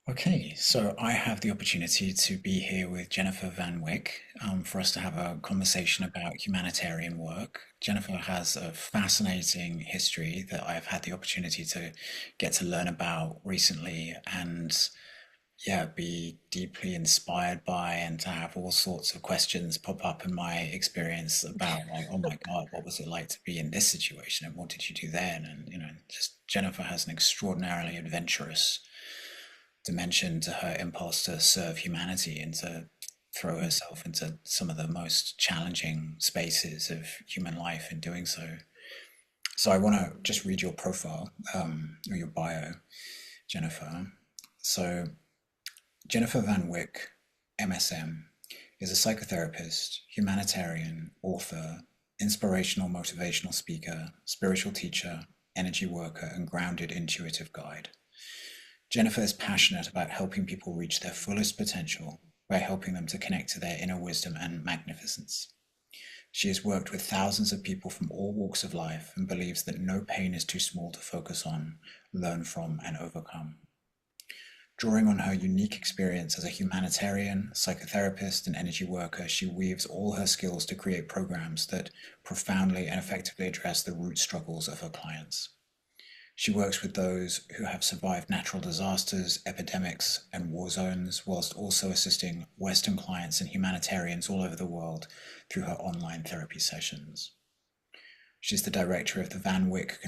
Okay, so I have the opportunity to be here with Jennifer Van Wyck for us to have a conversation about humanitarian work. Jennifer has a fascinating history that I've had the opportunity to get to learn about recently and yeah, be deeply inspired by and to have all sorts of questions pop up in my experience about like, oh my God, what was it like to be in this situation and what did you do then? And just Jennifer has an extraordinarily adventurous dimension to her impulse to serve humanity and to throw herself into some of the most challenging spaces of human life in doing so. So I want to just read your profile or your bio, Jennifer. So Jennifer Van Wyck, MSM, is a psychotherapist, humanitarian, author, inspirational motivational speaker, spiritual teacher, energy worker, and grounded intuitive guide. Jennifer is passionate about helping people reach their fullest potential by helping them to connect to their inner wisdom and magnificence. She has worked with thousands of people from all walks of life and believes that no pain is too small to focus on, learn from, and overcome. Drawing on her unique experience as a humanitarian, psychotherapist, and energy worker, she weaves all her skills to create programs that profoundly and effectively address the root struggles of her clients. She works with those who have survived natural disasters, epidemics, and war zones, whilst also assisting Western clients and humanitarians all over the world through her online therapy sessions. She's the director of the Van Wyck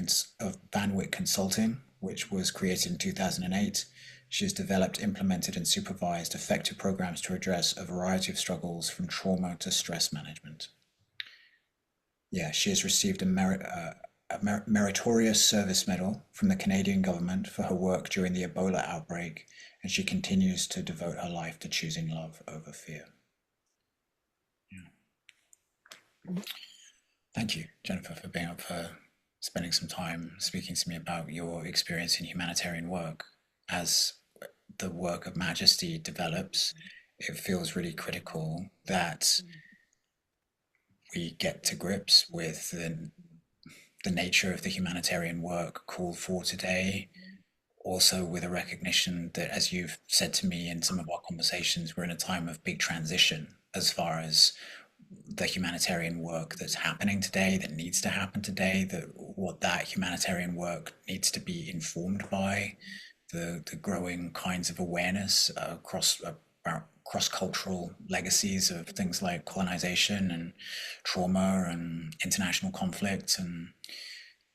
Consulting, which was created in 2008. She has developed, implemented, and supervised effective programs to address a variety of struggles from trauma to stress management. Yeah, she has received a Meritorious Service Medal from the Canadian government for her work during the Ebola outbreak, and she continues to devote her life to choosing love over fear. Yeah. Thank you, Jennifer, for being up for spending some time speaking to me about your experience in humanitarian work. As the work of Majesty develops, it feels really critical that we get to grips with the nature of the humanitarian work called for today, also with a recognition that, as you've said to me in some of our conversations, we're in a time of big transition as far as the humanitarian work that's happening today, that needs to happen today, that what that humanitarian work needs to be informed by, the growing kinds of awareness across cross-cultural legacies of things like colonization and trauma and international conflict, and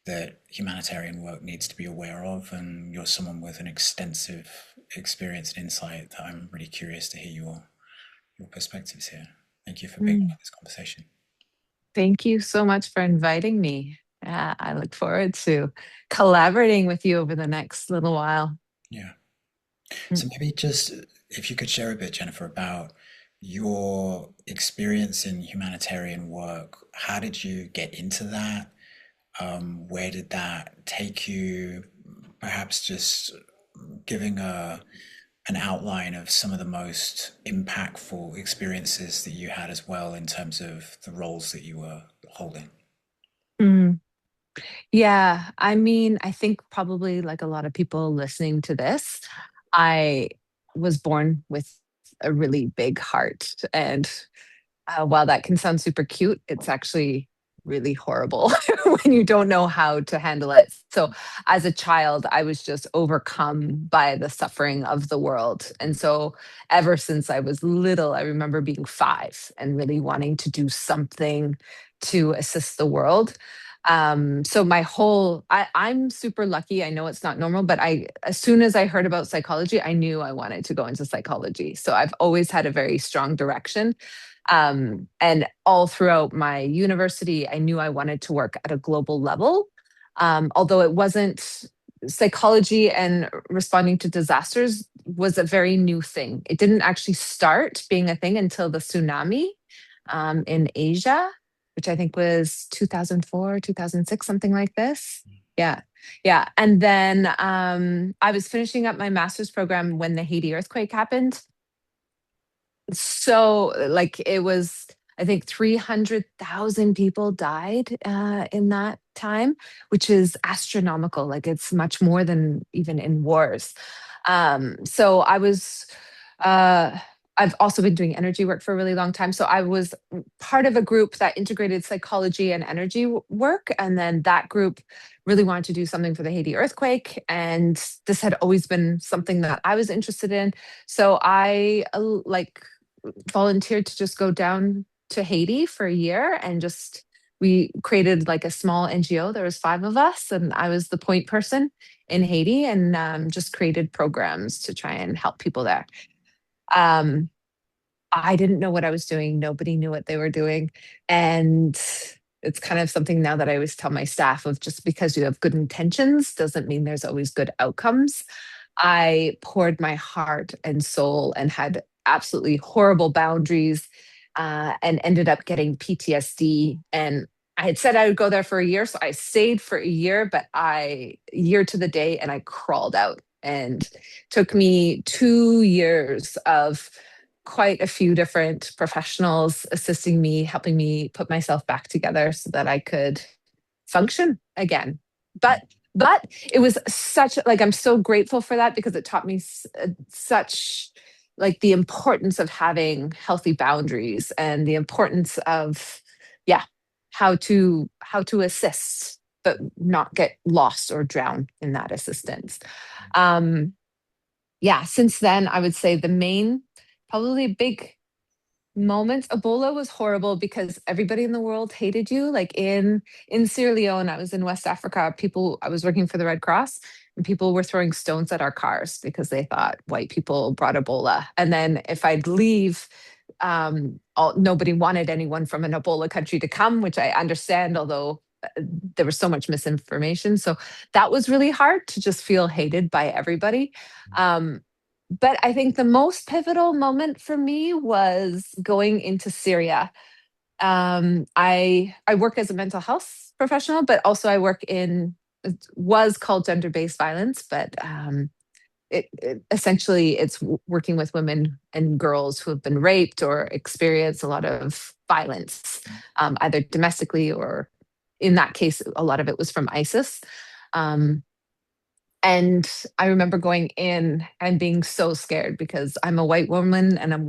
that humanitarian work needs to be aware of. And you're someone with an extensive experience and insight that I'm really curious to hear your perspectives here. Thank you for being part Mm. of this conversation. Thank you so much for inviting me. I look forward to collaborating with you over the next little while. Yeah. Mm. So maybe just if you could share a bit, Jennifer, about your experience in humanitarian work. How did you get into that? Where did that take you? Perhaps just giving an outline of some of the most impactful experiences that you had as well in terms of the roles that you were holding. Mm. Yeah, I mean, I think probably like a lot of people listening to this, I was born with a really big heart. And while that can sound super cute, it's actually really horrible when you don't know how to handle it. So, as a child, I was just overcome by the suffering of the world. And so, ever since I was little, I remember being 5 and really wanting to do something to assist the world. So I'm super lucky. I know it's not normal, but as soon as I heard about psychology, I knew I wanted to go into psychology. So I've always had a very strong direction. And all throughout my university, I knew I wanted to work at a global level. Although it wasn't psychology and responding to disasters was a very new thing. It didn't actually start being a thing until the tsunami in Asia, which I think was 2004, 2006, something like this. Yeah. Yeah. And then I was finishing up my master's program when the Haiti earthquake happened. So, like, it was. I think 300,000 people died in that time, which is astronomical. Like it's much more than even in wars. So I was, uh, I've also been doing energy work for a really long time. So I was part of a group that integrated psychology and energy work. And then that group really wanted to do something for the Haiti earthquake. And this had always been something that I was interested in. So I like volunteered to just go down to Haiti for a year and just we created like a small NGO. There was 5 of us, and I was the point person in Haiti, and just created programs to try and help people there. Um, I didn't know what I was doing. Nobody knew what they were doing, and it's kind of something now that I always tell my staff of just because you have good intentions doesn't mean there's always good outcomes. I poured my heart and soul and had absolutely horrible boundaries, and ended up getting PTSD. And I had said I would go there for a year. So I stayed for a year, but year to the day, and I crawled out. And took me 2 years of quite a few different professionals assisting me, helping me put myself back together so that I could function again. But it was such like I'm so grateful for that because it taught me such like the importance of having healthy boundaries and the importance of yeah, how to assist but not get lost or drown in that assistance. Um yeah, since then I would say the main probably big moments. Ebola was horrible because everybody in the world hated you. Like in Sierra Leone, I was in West Africa. People, I was working for the Red Cross, and people were throwing stones at our cars because they thought white people brought Ebola. And then if I'd leave, nobody wanted anyone from an Ebola country to come, which I understand, although there was so much misinformation. So that was really hard to just feel hated by everybody. Um, but I think the most pivotal moment for me was going into Syria. I work as a mental health professional, but also I work in it was called gender based violence, but essentially it's working with women and girls who have been raped or experienced a lot of violence, either domestically or in that case, a lot of it was from ISIS. Um, and I remember going in and being so scared because I'm a white woman and I'm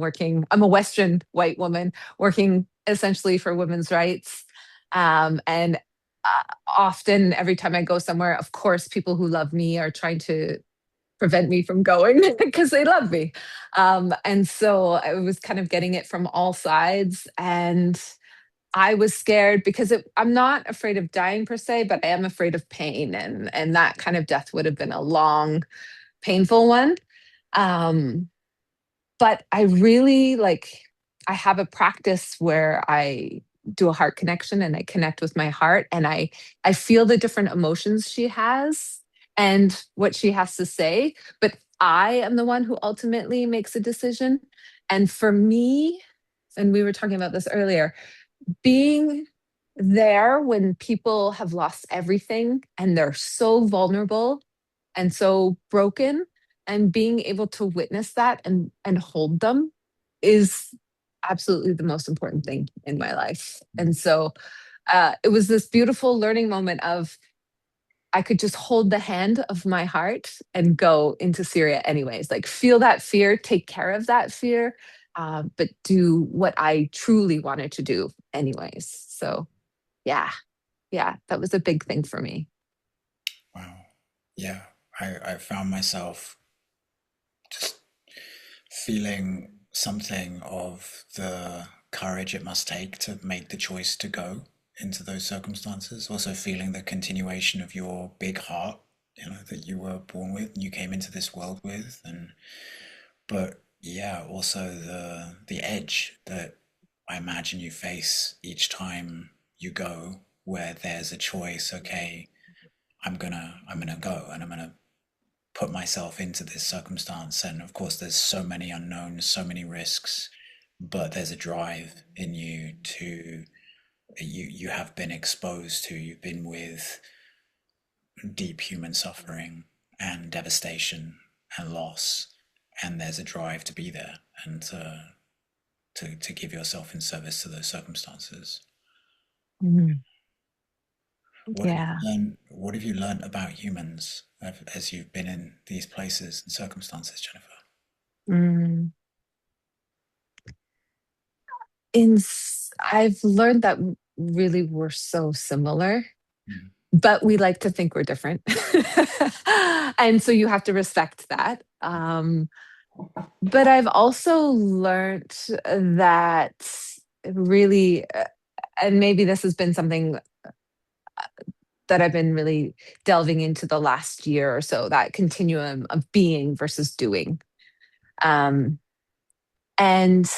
a Western white woman working essentially for women's rights. And often, every time I go somewhere, of course, people who love me are trying to prevent me from going because they love me. And so I was kind of getting it from all sides. And I was scared because I'm not afraid of dying per se, but I am afraid of pain, and that kind of death would have been a long, painful one. Um, but I really like I have a practice where I do a heart connection and I connect with my heart, and I feel the different emotions she has and what she has to say, but I am the one who ultimately makes a decision. And for me, and we were talking about this earlier, being there when people have lost everything and they're so vulnerable and so broken, and being able to witness that and hold them is absolutely the most important thing in my life. And so it was this beautiful learning moment of I could just hold the hand of my heart and go into Syria anyways. Like feel that fear, take care of that fear, but do what I truly wanted to do anyways. So yeah, yeah, that was a big thing for me. Wow. Yeah, I found myself just feeling something of the courage it must take to make the choice to go into those circumstances. Also feeling the continuation of your big heart, that you were born with and you came into this world with. And but yeah, also the edge that I imagine you face each time you go, where there's a choice, okay, I'm gonna go and I'm gonna put myself into this circumstance. And of course, there's so many unknowns, so many risks, but there's a drive in you to you have been exposed to, you've been with deep human suffering and devastation and loss, and there's a drive to be there and to to give yourself in service to those circumstances. Mhm. What have you Yeah. learned, what have you learned about humans as you've been in these places and circumstances, Jennifer? Mm. I've learned that really we're so similar, Mm, but we like to think we're different. And so you have to respect that. But I've also learned that really, and maybe this has been something that I've been really delving into the last year or so, that continuum of being versus doing. Um, and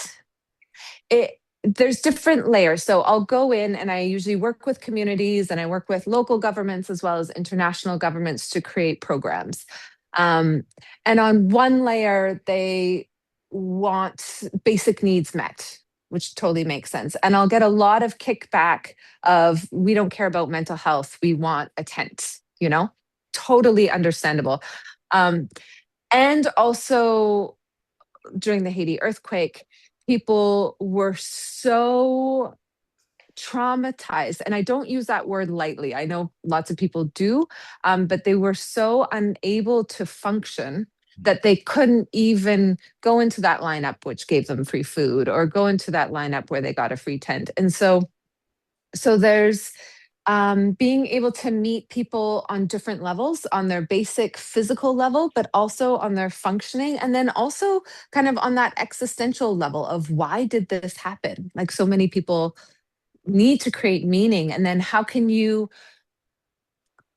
it there's different layers. So I'll go in and I usually work with communities and I work with local governments as well as international governments to create programs. Um, and on one layer, they want basic needs met, which totally makes sense. And I'll get a lot of kickback of, we don't care about mental health, we want a tent, totally understandable. Um, and also, during the Haiti earthquake, people were so traumatized. And I don't use that word lightly. I know lots of people do, but they were so unable to function that they couldn't even go into that lineup, which gave them free food, or go into that lineup where they got a free tent. And so there's being able to meet people on different levels, on their basic physical level, but also on their functioning. And then also kind of on that existential level of, why did this happen? Like, so many people need to create meaning. And then how can you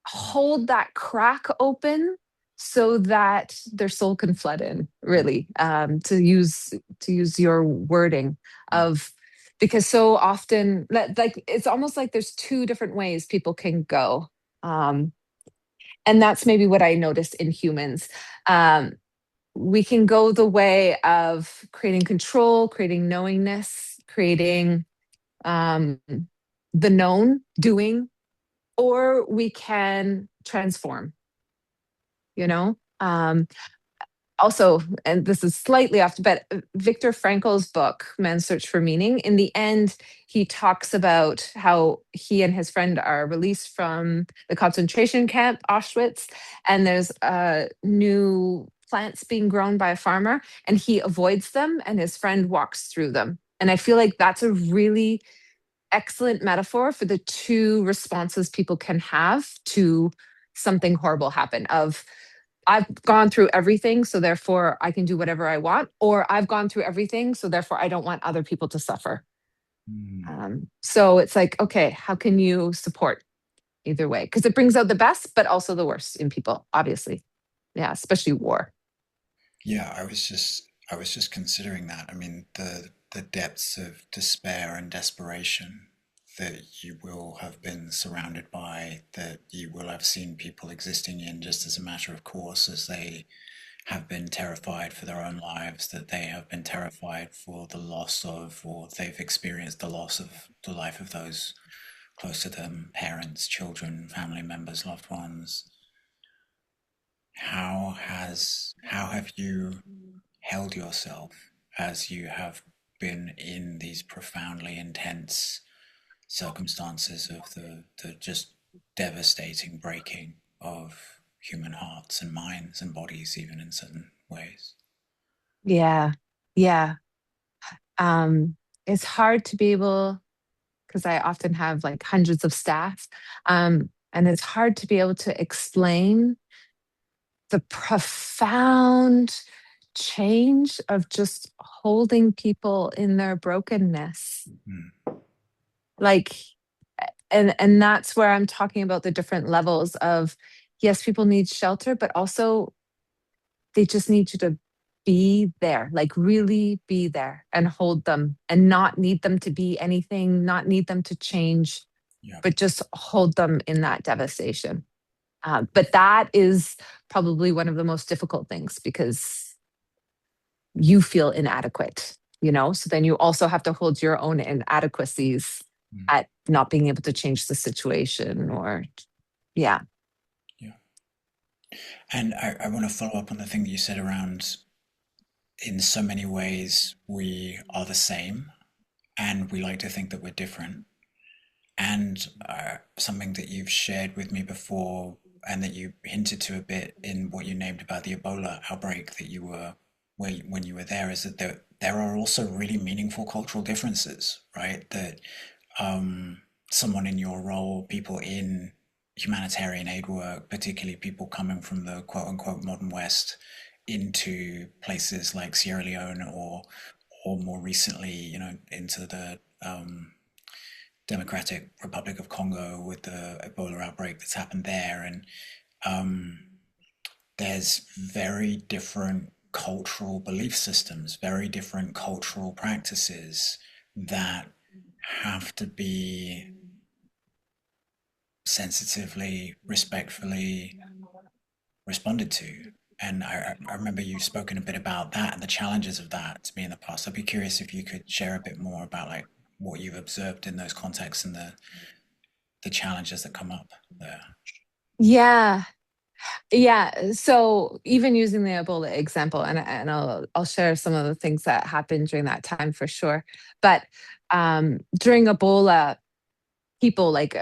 hold that crack open so that their soul can flood in, mm, really, to use your wording mm, of, because so often, like, it's almost like there's two different ways people can go. um, and that's maybe what I notice in humans. um, we can go the way of creating control, creating knowingness, creating um, the known, doing, or we can transform, you know? Also, and this is slightly off, but Viktor Frankl's book, Man's Search for Meaning, in the end, he talks about how he and his friend are released from the concentration camp, Auschwitz, and there's new plants being grown by a farmer, and he avoids them, and his friend walks through them. And I feel like that's a really excellent metaphor for the two responses people can have to something horrible happen, of, I've gone through everything, so therefore I can do whatever I want, or I've gone through everything, so therefore I don't want other people to suffer. mm. So it's like, okay, how can you support either way? Because it brings out the best, but also the worst in people, obviously. Yeah, especially war. Yeah, I was just considering that. I mean, the depths of despair and desperation that you will have been surrounded by, that you will have seen people existing in just as a matter of course, as they have been terrified for their own lives, that they have been terrified for the loss of, or they've experienced the loss of the life of those close to them, parents, children, family members, loved ones. How have you held yourself as you have been in these profoundly intense circumstances of the just devastating breaking of human hearts and minds and bodies, even in certain ways? Yeah, yeah. Um, it's hard to be able, because I often have like hundreds of staff, and it's hard to be able to explain the profound change of just holding people in their brokenness. Mm, Like, and that's where I'm talking about the different levels of, yes, people need shelter, but also they just need you to be there, like really be there and hold them, and not need them to be anything, not need them to change, yeah. but just hold them in that devastation. But that is probably one of the most difficult things, because you feel inadequate, So then you also have to hold your own inadequacies Mm, at not being able to change the situation, or, yeah. yeah. And I want to follow up on the thing that you said around in so many ways we are the same, and we like to think that we're different. And something that you've shared with me before, and that you hinted to a bit in what you named about the Ebola outbreak that you were when you were there, is that there are also really meaningful cultural differences, right? That someone in your role, people in humanitarian aid work, particularly people coming from the quote unquote modern West into places like Sierra Leone, or more recently, into the Democratic Republic of Congo with the Ebola outbreak that's happened there. And um, there's very different cultural belief systems, very different cultural practices that have to be sensitively, respectfully responded to. And I remember you've spoken a bit about that and the challenges of that to me in the past. I'd be curious if you could share a bit more about like what you've observed in those contexts and the challenges that come up there. Yeah. Yeah. So even using the Ebola example, and I'll share some of the things that happened during that time for sure. But during Ebola, people like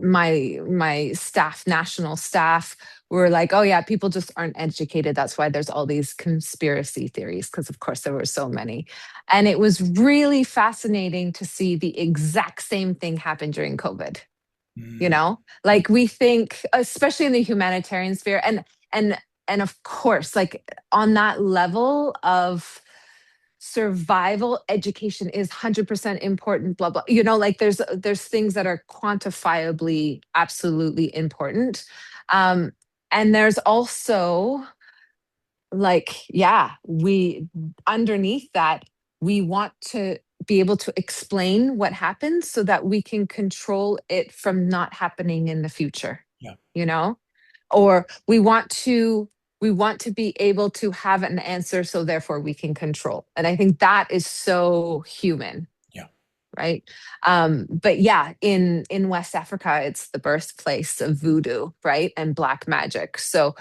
my staff, national staff, were like, "Oh yeah, people just aren't educated. That's why there's all these conspiracy theories." Because of course there were so many, and it was really fascinating to see the exact same thing happen during COVID. Mm, Like we think, especially in the humanitarian sphere, and of course, like on that level of survival, education is 100% important, blah blah. Like there's things that are quantifiably absolutely important. um and there's also, like, yeah, we underneath that, we want to be able to explain what happens so that we can control it from not happening in the future, yeah, you know or we want to be able to have an answer, so therefore we can control. And I think that is so human, yeah, right? But yeah, in West Africa, it's the birthplace of voodoo, right, and black magic. So,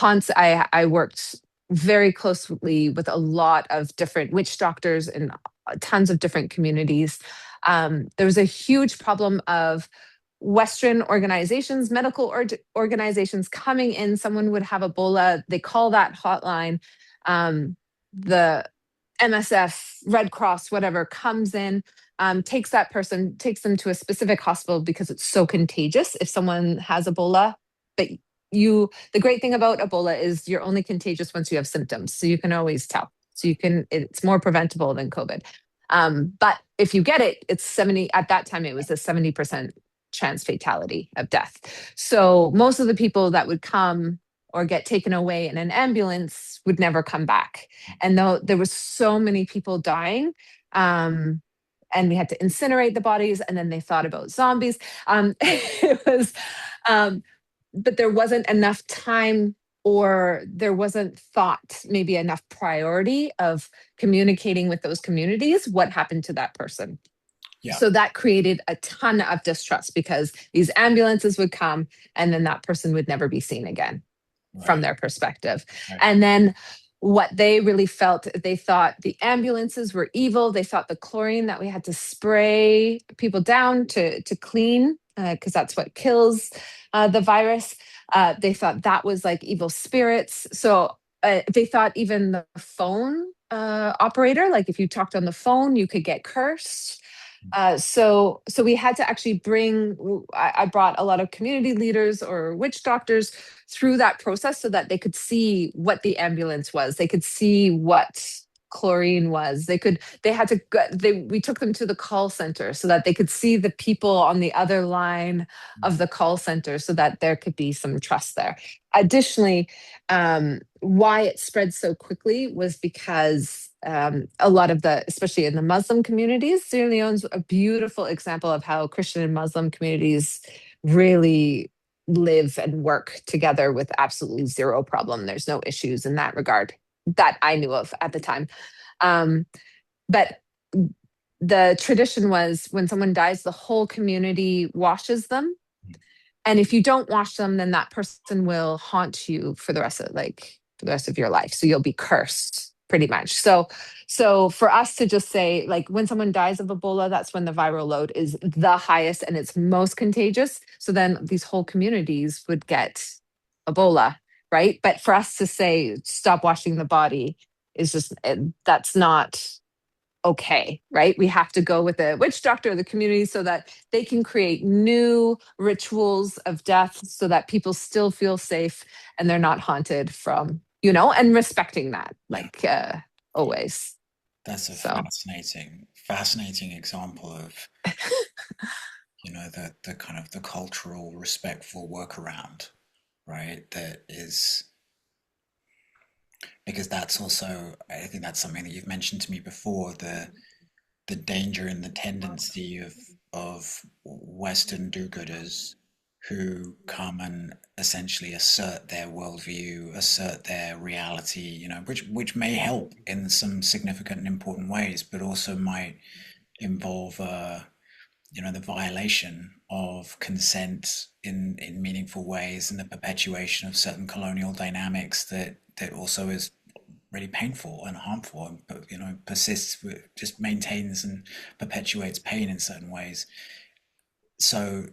I worked very closely with a lot of different witch doctors in tons of different communities. There was a huge problem of Western organizations, medical organizations coming in. Someone would have Ebola. They call that hotline. The MSF, Red Cross, whatever, comes in, takes that person, takes them to a specific hospital because it's so contagious if someone has Ebola. But the great thing about Ebola is you're only contagious once you have symptoms. So you can always tell. So it's more preventable than COVID. But if you get it, it's 70, at that time, it was a 70% chance fatality of death. So most of the people that would come or get taken away in an ambulance would never come back. And though there was so many people dying, and we had to incinerate the bodies, and then they thought about zombies. It was, but there wasn't enough time, or there wasn't thought, maybe enough priority of communicating with those communities what happened to that person. yeah, So that created a ton of distrust because these ambulances would come and then that person would never be seen again from right, their perspective. right. And then what they really felt, they thought the ambulances were evil. They thought the chlorine that we had to spray people down to clean, because that's what kills the virus. They thought that was like evil spirits. So they thought even the phone operator, like if you talked on the phone, you could get cursed. So we had to actually I brought a lot of community leaders or witch doctors through that process so that they could see what the ambulance was. They could see what chlorine was. We took them to the call center so that they could see the people on the other line of the call center so that there could be some trust there. Additionally, why it spread so quickly was because a lot of especially in the Muslim communities, Sierra Leone's a beautiful example of how Christian and Muslim communities really live and work together with absolutely zero problem. There's no issues in that regard that I knew of at the time. Um, but the tradition was when someone dies, the whole community washes them. And if you don't wash them, then that person will haunt you for the rest of your life. So you'll be cursed pretty much. So for us to just say, like, when someone dies of Ebola, that's when the viral load is the highest and it's most contagious. So then these whole communities would get Ebola, right? But for us to say stop washing the body is just that's not okay, right? We have to go with the witch doctor of the community so that they can create new rituals of death so that people still feel safe and they're not haunted from, and respecting that, Yeah, like always. that's a So, fascinating example of, the kind of the cultural, respectful workaround, right? That is because that's also, I think that's something that you've mentioned to me before, the danger and the tendency of Western do-gooders who come and essentially assert their worldview, assert their reality, which may help in some significant and important ways, but also might involve the violation of consent in meaningful ways and the perpetuation of certain colonial dynamics that also is really painful and harmful and persists with, just maintains and perpetuates pain in certain ways. So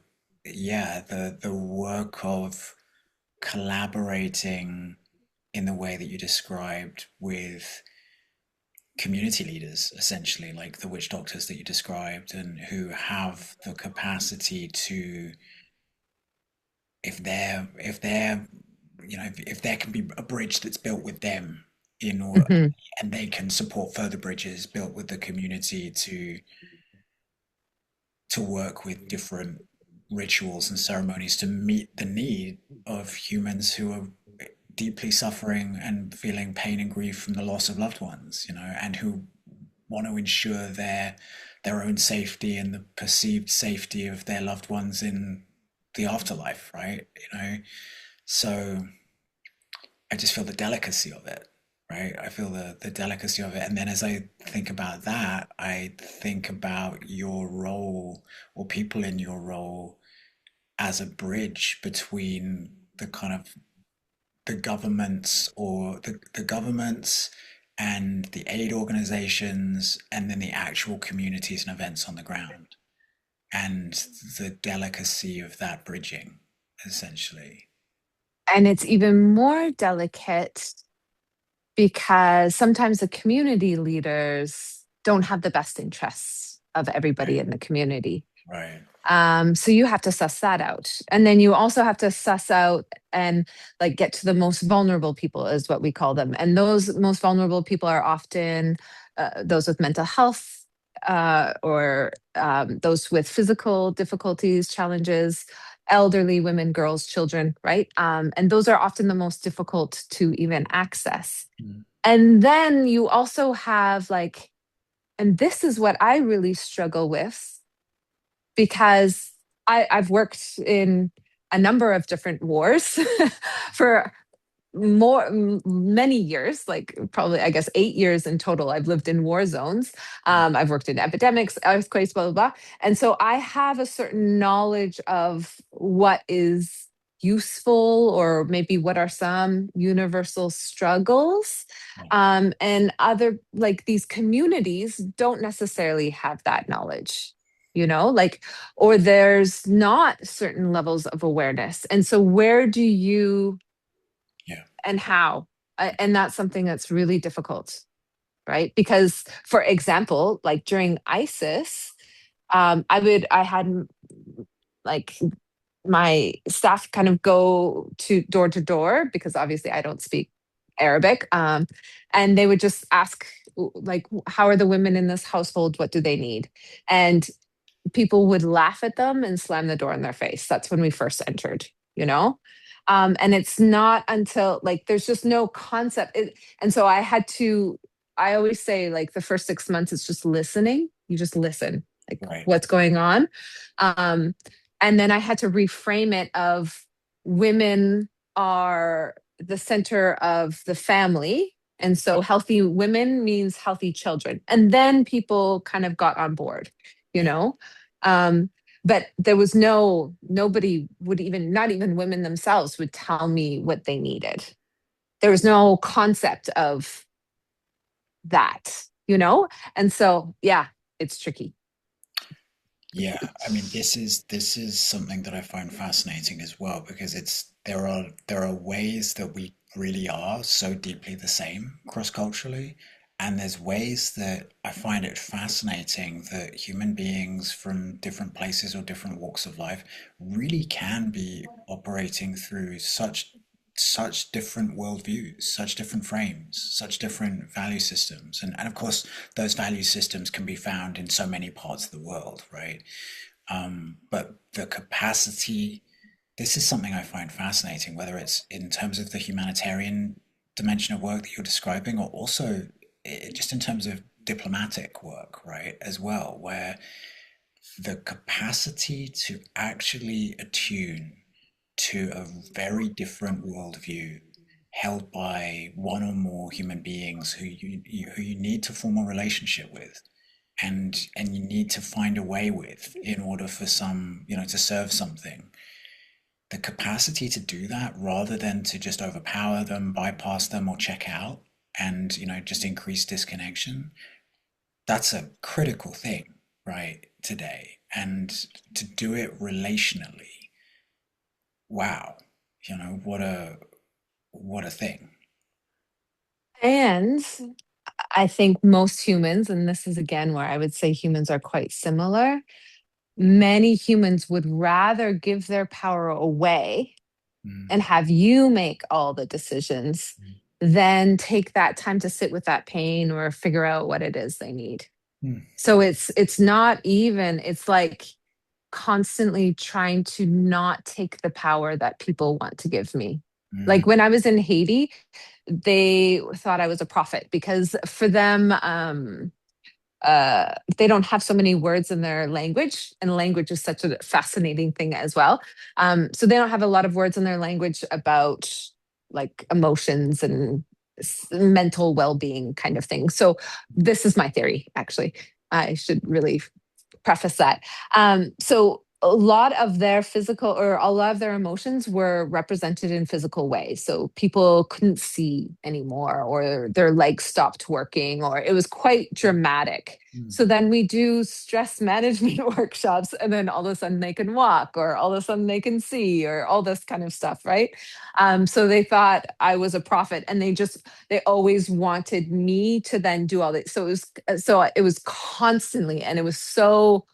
yeah, the work of collaborating in the way that you described with community leaders, essentially like the witch doctors that you described, and who have the capacity to, if they're if there can be a bridge that's built with them in order, mhm, and they can support further bridges built with the community to work with different rituals and ceremonies to meet the need of humans who are deeply suffering and feeling pain and grief from the loss of loved ones, and who want to ensure their own safety and the perceived safety of their loved ones in the afterlife, right? So I just feel the delicacy of it, right? I feel the delicacy of it. And then as I think about that, I think about your role, or people in your role, as a bridge between the kind of the governments, or the governments and the aid organizations, and then the actual communities and events on the ground, and the delicacy of that bridging, essentially. and it's even more delicate because sometimes the community leaders don't have the best interests of everybody Right, in the community. right, So you have to suss that out. And then you also have to suss out and like get to the most vulnerable people, is what we call them. And those most vulnerable people are often those with mental health, or those with physical difficulties, challenges, elderly women, girls, children, right? And those are often the most difficult to even access. mm, And then you also have like, and this is what I really struggle with because I've worked in a number of different wars for many years, like probably I guess 8 years in total. I've lived in war zones. mm, I've worked in epidemics, earthquakes, blah blah blah, and so I have a certain knowledge of what is useful, or maybe what are some universal struggles, yeah, and other like these communities don't necessarily have that knowledge, like, or there's not certain levels of awareness, and so where do you yeah, and how? And that's something that's really difficult, right? Because, for example, like during ISIS, I had like my staff kind of go to door because obviously I don't speak Arabic, and they would just ask like, how are the women in this household? What do they need? And people would laugh at them and slam the door in their face. That's when we first entered, you know? And it's not until like there's just no concept. And so I always say like the first 6 months, it's just listening. You just listen, like right, what's going on. Um, and then I had to reframe it of women are the center of the family. And so healthy women means healthy children. And then people kind of got on board, you yeah, know? Um, but there was nobody would even, not even women themselves would tell me what they needed. There was no concept of that, you know? And so, yeah, it's tricky. Yeah, I mean, this is something that I find fascinating as well because it's there are ways that we really are so deeply the same cross-culturally, and there's ways that I find it fascinating that human beings from different places or different walks of life really can be operating through such different worldviews, such different frames, such different value systems. And of course, those value systems can be found in so many parts of the world, right? But the capacity, this is something I find fascinating, whether it's in terms of the humanitarian dimension of work that you're describing, or also just in terms of diplomatic work, right, as well, where the capacity to actually attune to a very different worldview held by one or more human beings who you need to form a relationship with and you need to find a way with in order for some, to serve something. The capacity to do that rather than to just overpower them, bypass them, or check out and, just increase disconnection, that's a critical thing, right, today. And to do it relationally, wow, what a thing. And I think most humans, and this is again where I would say humans are quite similar, many humans would rather give their power away Mm, and have you make all the decisions than take that time to sit with that pain or figure out what it is they need. mm, So it's not even, it's like constantly trying to not take the power that people want to give me. mm, Like when I was in Haiti, they thought I was a prophet because for them, they don't have so many words in their language, and language is such a fascinating thing as well. So they don't have a lot of words in their language about like emotions and mental well-being kind of thing. So this is my theory, actually. I should really preface that. So a lot of their physical or a lot of their emotions were represented in physical ways. So people couldn't see anymore, or their legs stopped working, or it was quite dramatic. mm. So then we do stress management workshops, and then all of a sudden they can walk, or all of a sudden they can see, or all this kind of stuff, right? So they thought I was a prophet, and they always wanted me to then do all this. So it was constantly, and it was so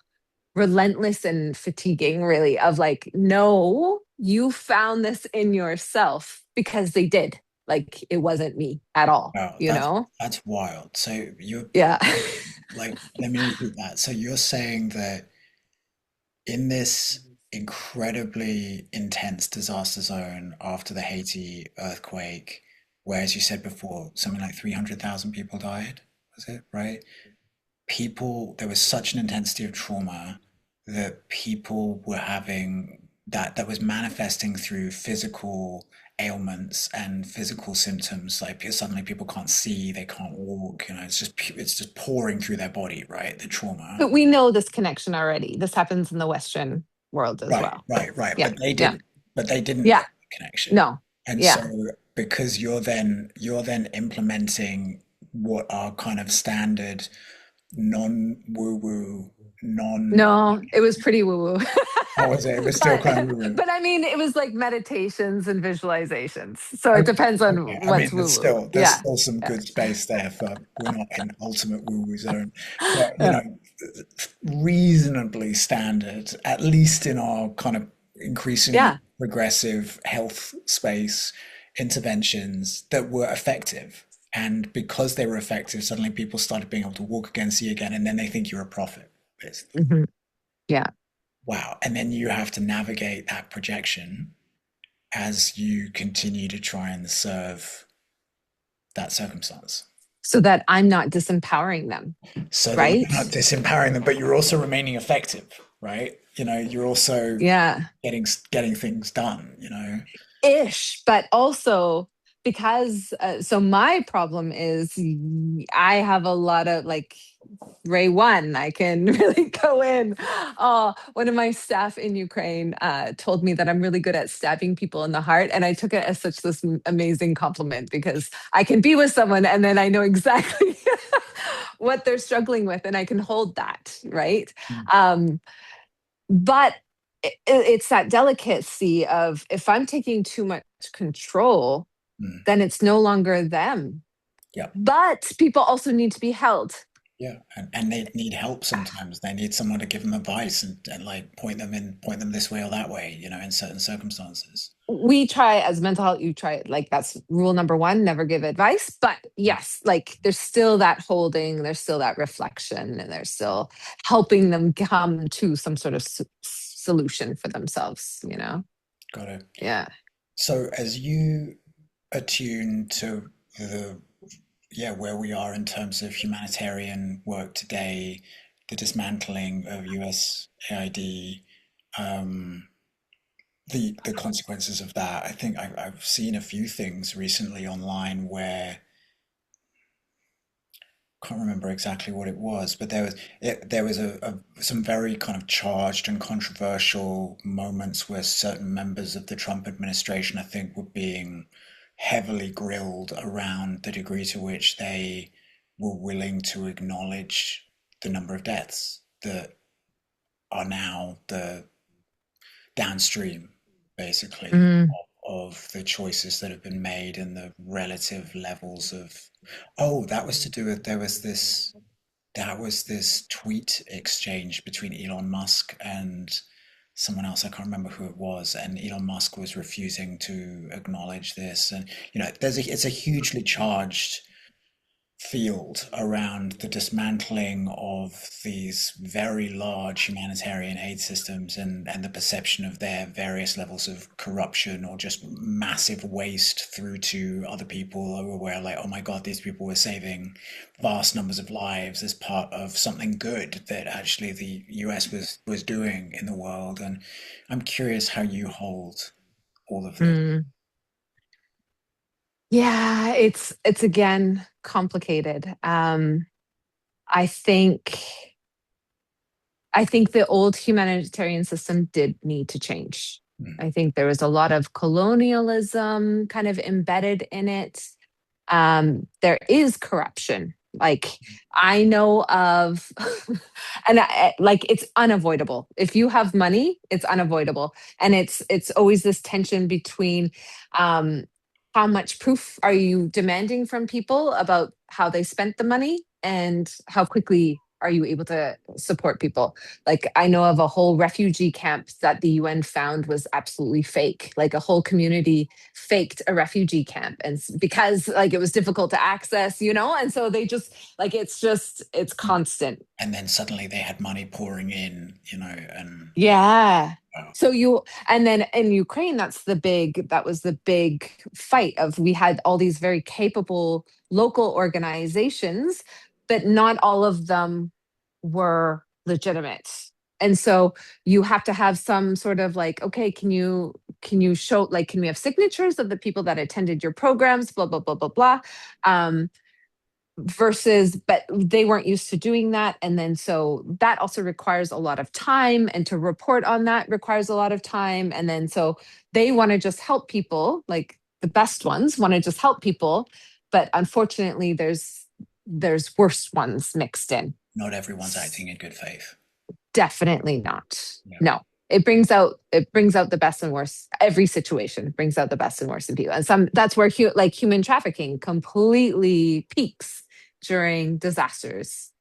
relentless and fatiguing, really, of like, no, you found this in yourself, because they did. Like it wasn't me at all, Wow, you know? that's wild. So you're Yeah. like, let me repeat that. So you're saying that in this incredibly intense disaster zone after the Haiti earthquake, where, as you said before, something like 300,000 people died, was it, right? There was such an intensity of trauma that people were having that was manifesting through physical ailments and physical symptoms. Like suddenly people can't see, they can't walk, it's just pouring through their body, right? The trauma. But we know this connection already. This happens in the Western world as Right, well. right, right. Yeah. But they Yeah. didn't. But they didn't know Yeah. the connection. No. And so Yeah. because you're then implementing what are kind of standard non woo woo, non No, it was pretty woo woo. how was it? It was still but kind of woo woo. but I mean, it was like meditations and visualizations. So it Okay, depends on okay. I mean, what's there's woo woo. still there's Yeah. still some Yeah. good space there for we're not in ultimate woo woo zone, but Yeah. reasonably standard, at least in our kind of increasingly Yeah. progressive health space interventions that were effective. And because they were effective, suddenly people started being able to walk again, see again, and then they think you're a prophet, basically. Mhm. Yeah. Wow. And then you have to navigate that projection as you continue to try and serve that circumstance. So that I'm not disempowering them, So that you're right? not disempowering them, but you're also remaining effective, right? You're also Yeah. getting things done. Ish, but also because so my problem is I have a lot of like Ray one, I can really go in. Oh, one of my staff in Ukraine told me that I'm really good at stabbing people in the heart. And I took it as such this amazing compliment because I can be with someone and then I know exactly. what they're struggling with, and I can hold that, right? Mm, Um, but it's that delicacy of, if I'm taking too much control, mm. then it's no longer them. Yeah. But people also need to be held. Yeah. And they need help sometimes. They need someone to give them advice and like point them this way or that way, in certain circumstances. We try, as mental health, you try, like, that's rule number one, never give advice. But Mm. yes, like, there's still that holding, there's still that reflection, and there's still helping them come to some sort of solution for themselves. Got it. Yeah. So as you attune to the yeah, where we are in terms of humanitarian work today, the dismantling of USAID, um, the consequences of that. I think I've seen a few things recently online where I can't remember exactly what it was, but there was some very kind of charged and controversial moments where certain members of the Trump administration, I think, were being heavily grilled around the degree to which they were willing to acknowledge the number of deaths that are now the downstream, basically, Mm, of the choices that have been made and the relative levels of. Oh, that was to do with there was this tweet exchange between Elon Musk and someone else. I can't remember who it was, and Elon Musk was refusing to acknowledge this. And it's a hugely charged field around the dismantling of these very large humanitarian aid systems and the perception of their various levels of corruption or just massive waste through to other people who are aware, like, oh my God, these people were saving vast numbers of lives as part of something good that actually the US was doing in the world. And I'm curious how you hold all of this. mm. Yeah, it's again complicated. I think I think the old humanitarian system did need to change. Mm, I think there was a lot of colonialism kind of embedded in it. There is corruption. Like, I know of, and like, it's unavoidable. If you have money, it's unavoidable, and it's always this tension between, um, how much proof are you demanding from people about how they spent the money, and how quickly are you able to support people. Like, I know of a whole refugee camp that the UN found was absolutely fake. Like, a whole community faked a refugee camp, and because, like, it was difficult to access, and so they just, like, it's mm. constant. And then suddenly they had money pouring in, and Yeah. wow. So and then in Ukraine, that was the big fight of, we had all these very capable local organizations, but not all of them were legitimate. And so you have to have some sort of, like, okay, can you show, like, can we have signatures of the people that attended your programs, blah, blah, blah, blah, blah. Um, versus, but they weren't used to doing that, and then so that also requires a lot of time, and to report on that requires a lot of time, and then so they want to just help people, like, the best ones want to just help people, but unfortunately there's worse ones mixed in. Not everyone's acting in good faith. Definitely not. Yeah. No. It brings out the best and worst. Every situation brings out the best and worst in people. And that's where like, human trafficking completely peaks during disasters.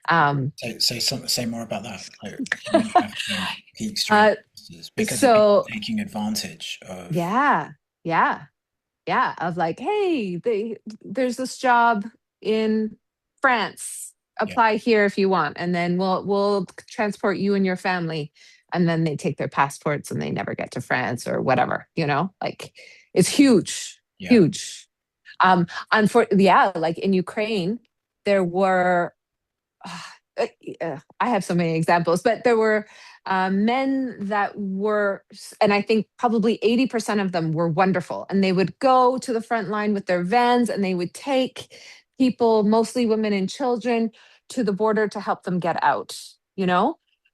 Um Say more about that. Like human trafficking peaks during uh disasters because of people so taking advantage of. yeah, yeah. Yeah, of, like, hey, there's this job in France, Yeah. apply here if you want, and then we'll transport you and your family, and then they take their passports and they never get to France or whatever. Like, it's huge, Yeah. huge. Yeah, like, in Ukraine, there were, I have so many examples, but there were, men that were, and I think probably 80% of them were wonderful. And they would go to the front line with their vans, and they would take people, mostly women and children, to the border to help them get out.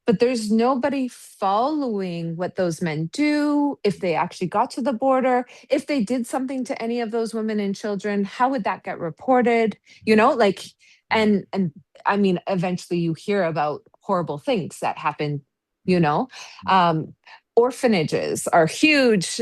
But there's nobody following what those men do. If they actually got to the border, if they did something to any of those women and children, how would that get reported? Like, Mm. And I mean, eventually you hear about horrible things that happen, you know. Mm. um Orphanages are huge.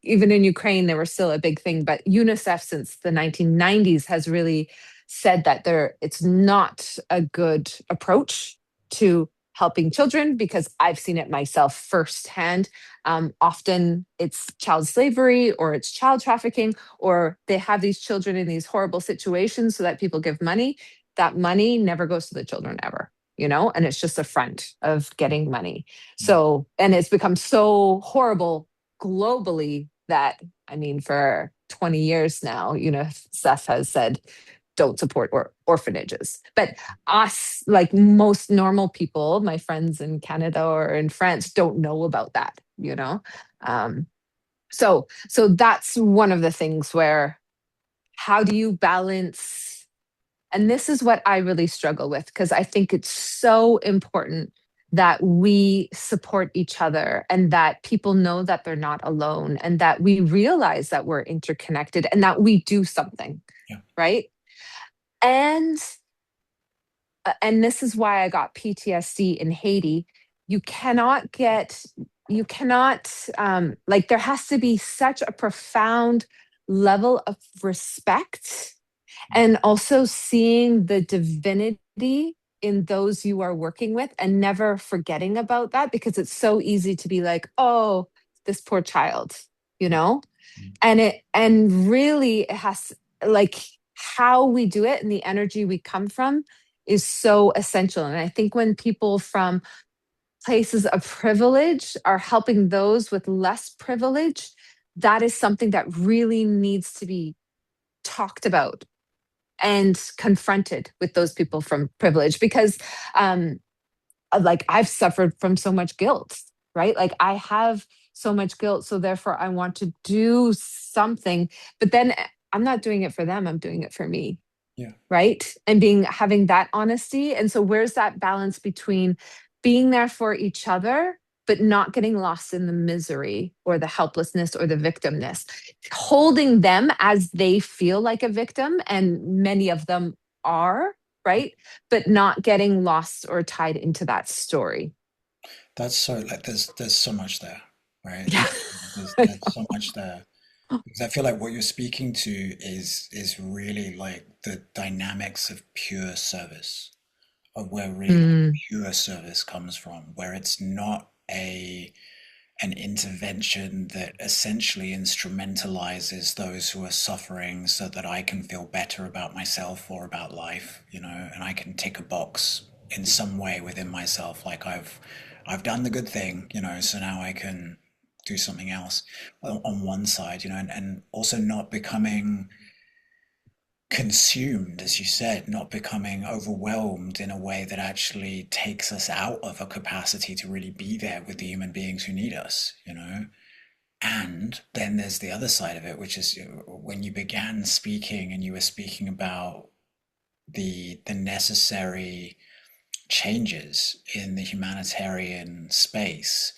Even in Ukraine they were still a big thing, but UNICEF since the 1990s has really said that it's not a good approach to helping children, because I've seen it myself firsthand. Often it's child slavery or it's child trafficking, or they have these children in these horrible situations so that people give money. That money never goes to the children ever, and it's just a front of getting money. Mm. So, and it's become so horrible globally that, I mean, for 20 years now, Seth has said, don't support orphanages. But us, like most normal people, my friends in Canada or in France, don't know about that. Um, so that's one of the things where, how do you balance? And this is what I really struggle with, because I think it's so important that we support each other and that people know that they're not alone and that we realize that we're interconnected and that we do something, Yeah. right? And and this is why I got PTSD in Haiti. You cannot like, there has to be such a profound level of respect, Mm. and also seeing the divinity in those you are working with and never forgetting about that, because it's so easy to be like, oh, this poor child, you Mm. know? Mm. And really it has, like, how we do it and the energy we come from is so essential. And I think when people from places of privilege are helping those with less privilege, that is something that really needs to be talked about and confronted with those people from privilege, because um like, I've suffered from so much guilt, right? Like, I have so much guilt, so therefore I want to do something, but then I'm not doing it for them, I'm doing it for me, Yeah. right? And having that honesty. And so where's that balance between being there for each other but not getting lost in the misery or the helplessness or the victimness, holding them as they feel like a victim, and many of them are, right? But not getting lost or tied into that story. That's so like there's so much there, right? Yeah. There's so much there. Because I feel like what you're speaking to is really like the dynamics of pure service, of where really like Mm, pure service comes from, where it's not a an intervention that essentially instrumentalizes those who are suffering so that I can feel better about myself or about life, and I can tick a box in some way within myself, like I've done the good thing, so now I can do something else on one side, and also not becoming consumed, as you said, not becoming overwhelmed in a way that actually takes us out of a capacity to really be there with the human beings who need us. And then there's the other side of it, which is when you began speaking and you were speaking about the necessary changes in the humanitarian space,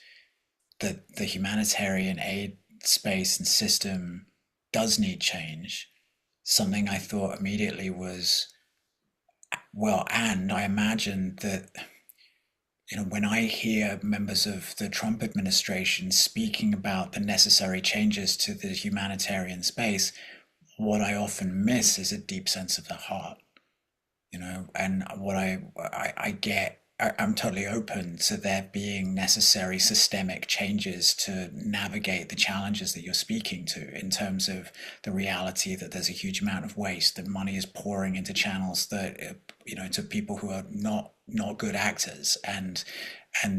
that the humanitarian aid space and system does need change. Something I thought immediately was, well, and I imagine that, when I hear members of the Trump administration speaking about the necessary changes to the humanitarian space, what I often miss is a deep sense of the heart, and what I get, I'm totally open to there being necessary systemic changes to navigate the challenges that you're speaking to, in terms of the reality that there's a huge amount of waste, that money is pouring into channels that, to people who are not good actors, and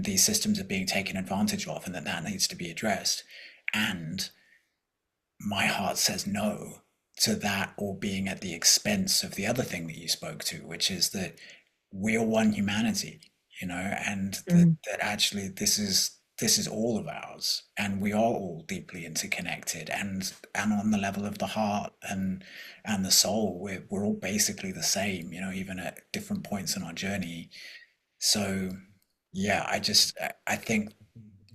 these systems are being taken advantage of, and that needs to be addressed. And my heart says no to that all being at the expense of the other thing that you spoke to, which is that we are one humanity, and that, mm, that actually this is all of ours, and we are all deeply interconnected, and on the level of the heart and the soul, we're all basically the same, even at different points in our journey. So yeah, I think,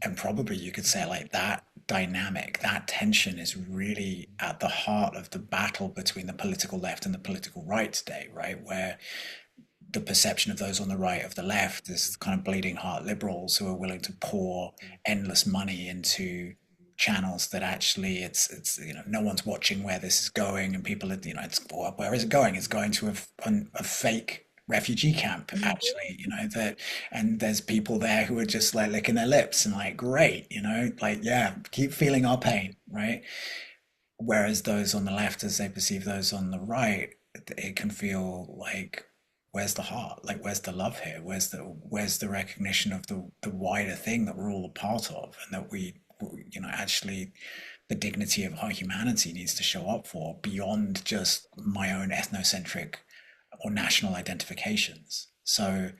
and probably you could say it like that, dynamic, that tension is really at the heart of the battle between the political left and the political right today, right? Where the perception of those on the right of the left is kind of bleeding heart liberals who are willing to pour endless money into channels that actually it's no one's watching where this is going, and people are, it's, well, where is it going? It's going to a fake refugee camp, actually, that, and there's people there who are just like licking their lips and like, great, like, yeah, keep feeling our pain, right? Whereas those on the left, as they perceive those on the right, it can feel like, where's the heart? Like, where's the love here? Where's the recognition of the wider thing that we're all a part of, and that actually the dignity of our humanity needs to show up for beyond just my own ethnocentric or national identifications. So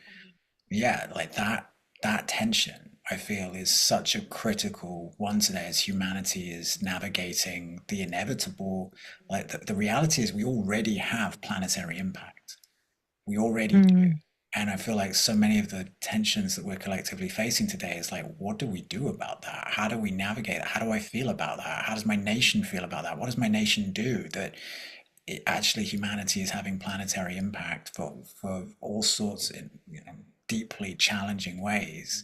yeah, like that tension, I feel, is such a critical one today as humanity is navigating the inevitable. Like the reality is we already have planetary impact. We already do. Mm. And I feel like so many of the tensions that we're collectively facing today is like, what do we do about that? How do we navigate that? How do I feel about that? How does my nation feel about that? What does my nation do that actually humanity is having planetary impact for all sorts in deeply challenging ways,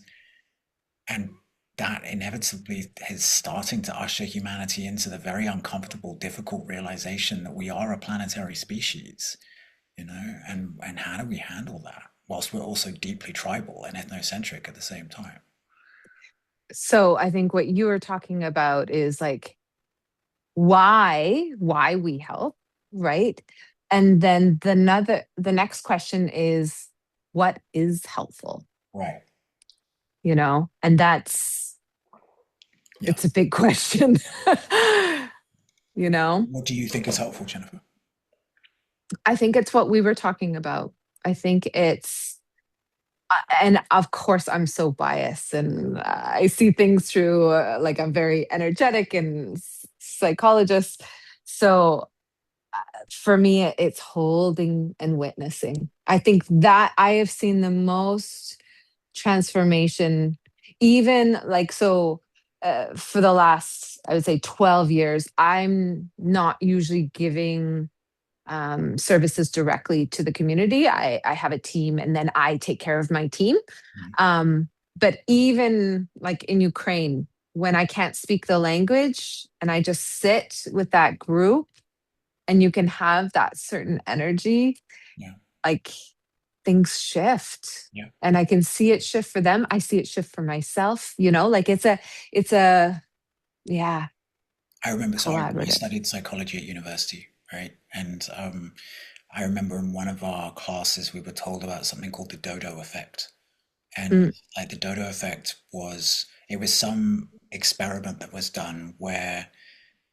and that inevitably is starting to usher humanity into the very uncomfortable, difficult realization that we are a planetary species, and how do we handle that whilst we're also deeply tribal and ethnocentric at the same time? So I think what you were talking about is like why we help, right? And then the next question is what is helpful, Right. And that's Yeah. it's a big question. you know What do you think is helpful, Jennifer? I think it's what we were talking about. I think it's and of course I'm so biased, and I see things through like I'm very energetic and psychologist. So for me, it's holding and witnessing. I think that I have seen the most transformation, even like so. For the last, I would say, 12 years, I'm not usually giving services directly to the community. I have a team, and then I take care of my team. Mm. But even like in Ukraine, when I can't speak the language and I just sit with that group, and you can have that certain energy, Yeah. like things shift. Yeah. And I can see it shift for them. I see it shift for myself, like it's a, yeah, I remember, so I collaborative. studied psychology at university, right? And I remember in one of our classes, we were told about something called the dodo effect. And Mm, like the dodo effect it was some experiment that was done where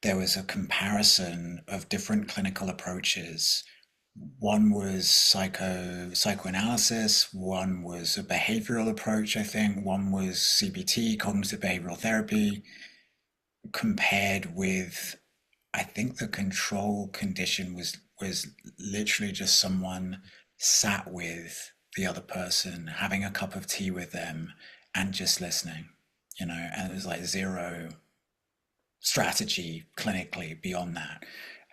there was a comparison of different clinical approaches. One was psychoanalysis, one was a behavioral approach, I think, one was CBT, cognitive behavioral therapy, compared with, I think the control condition was literally just someone sat with the other person, having a cup of tea with them, and just listening, and it was like zero strategy clinically beyond that.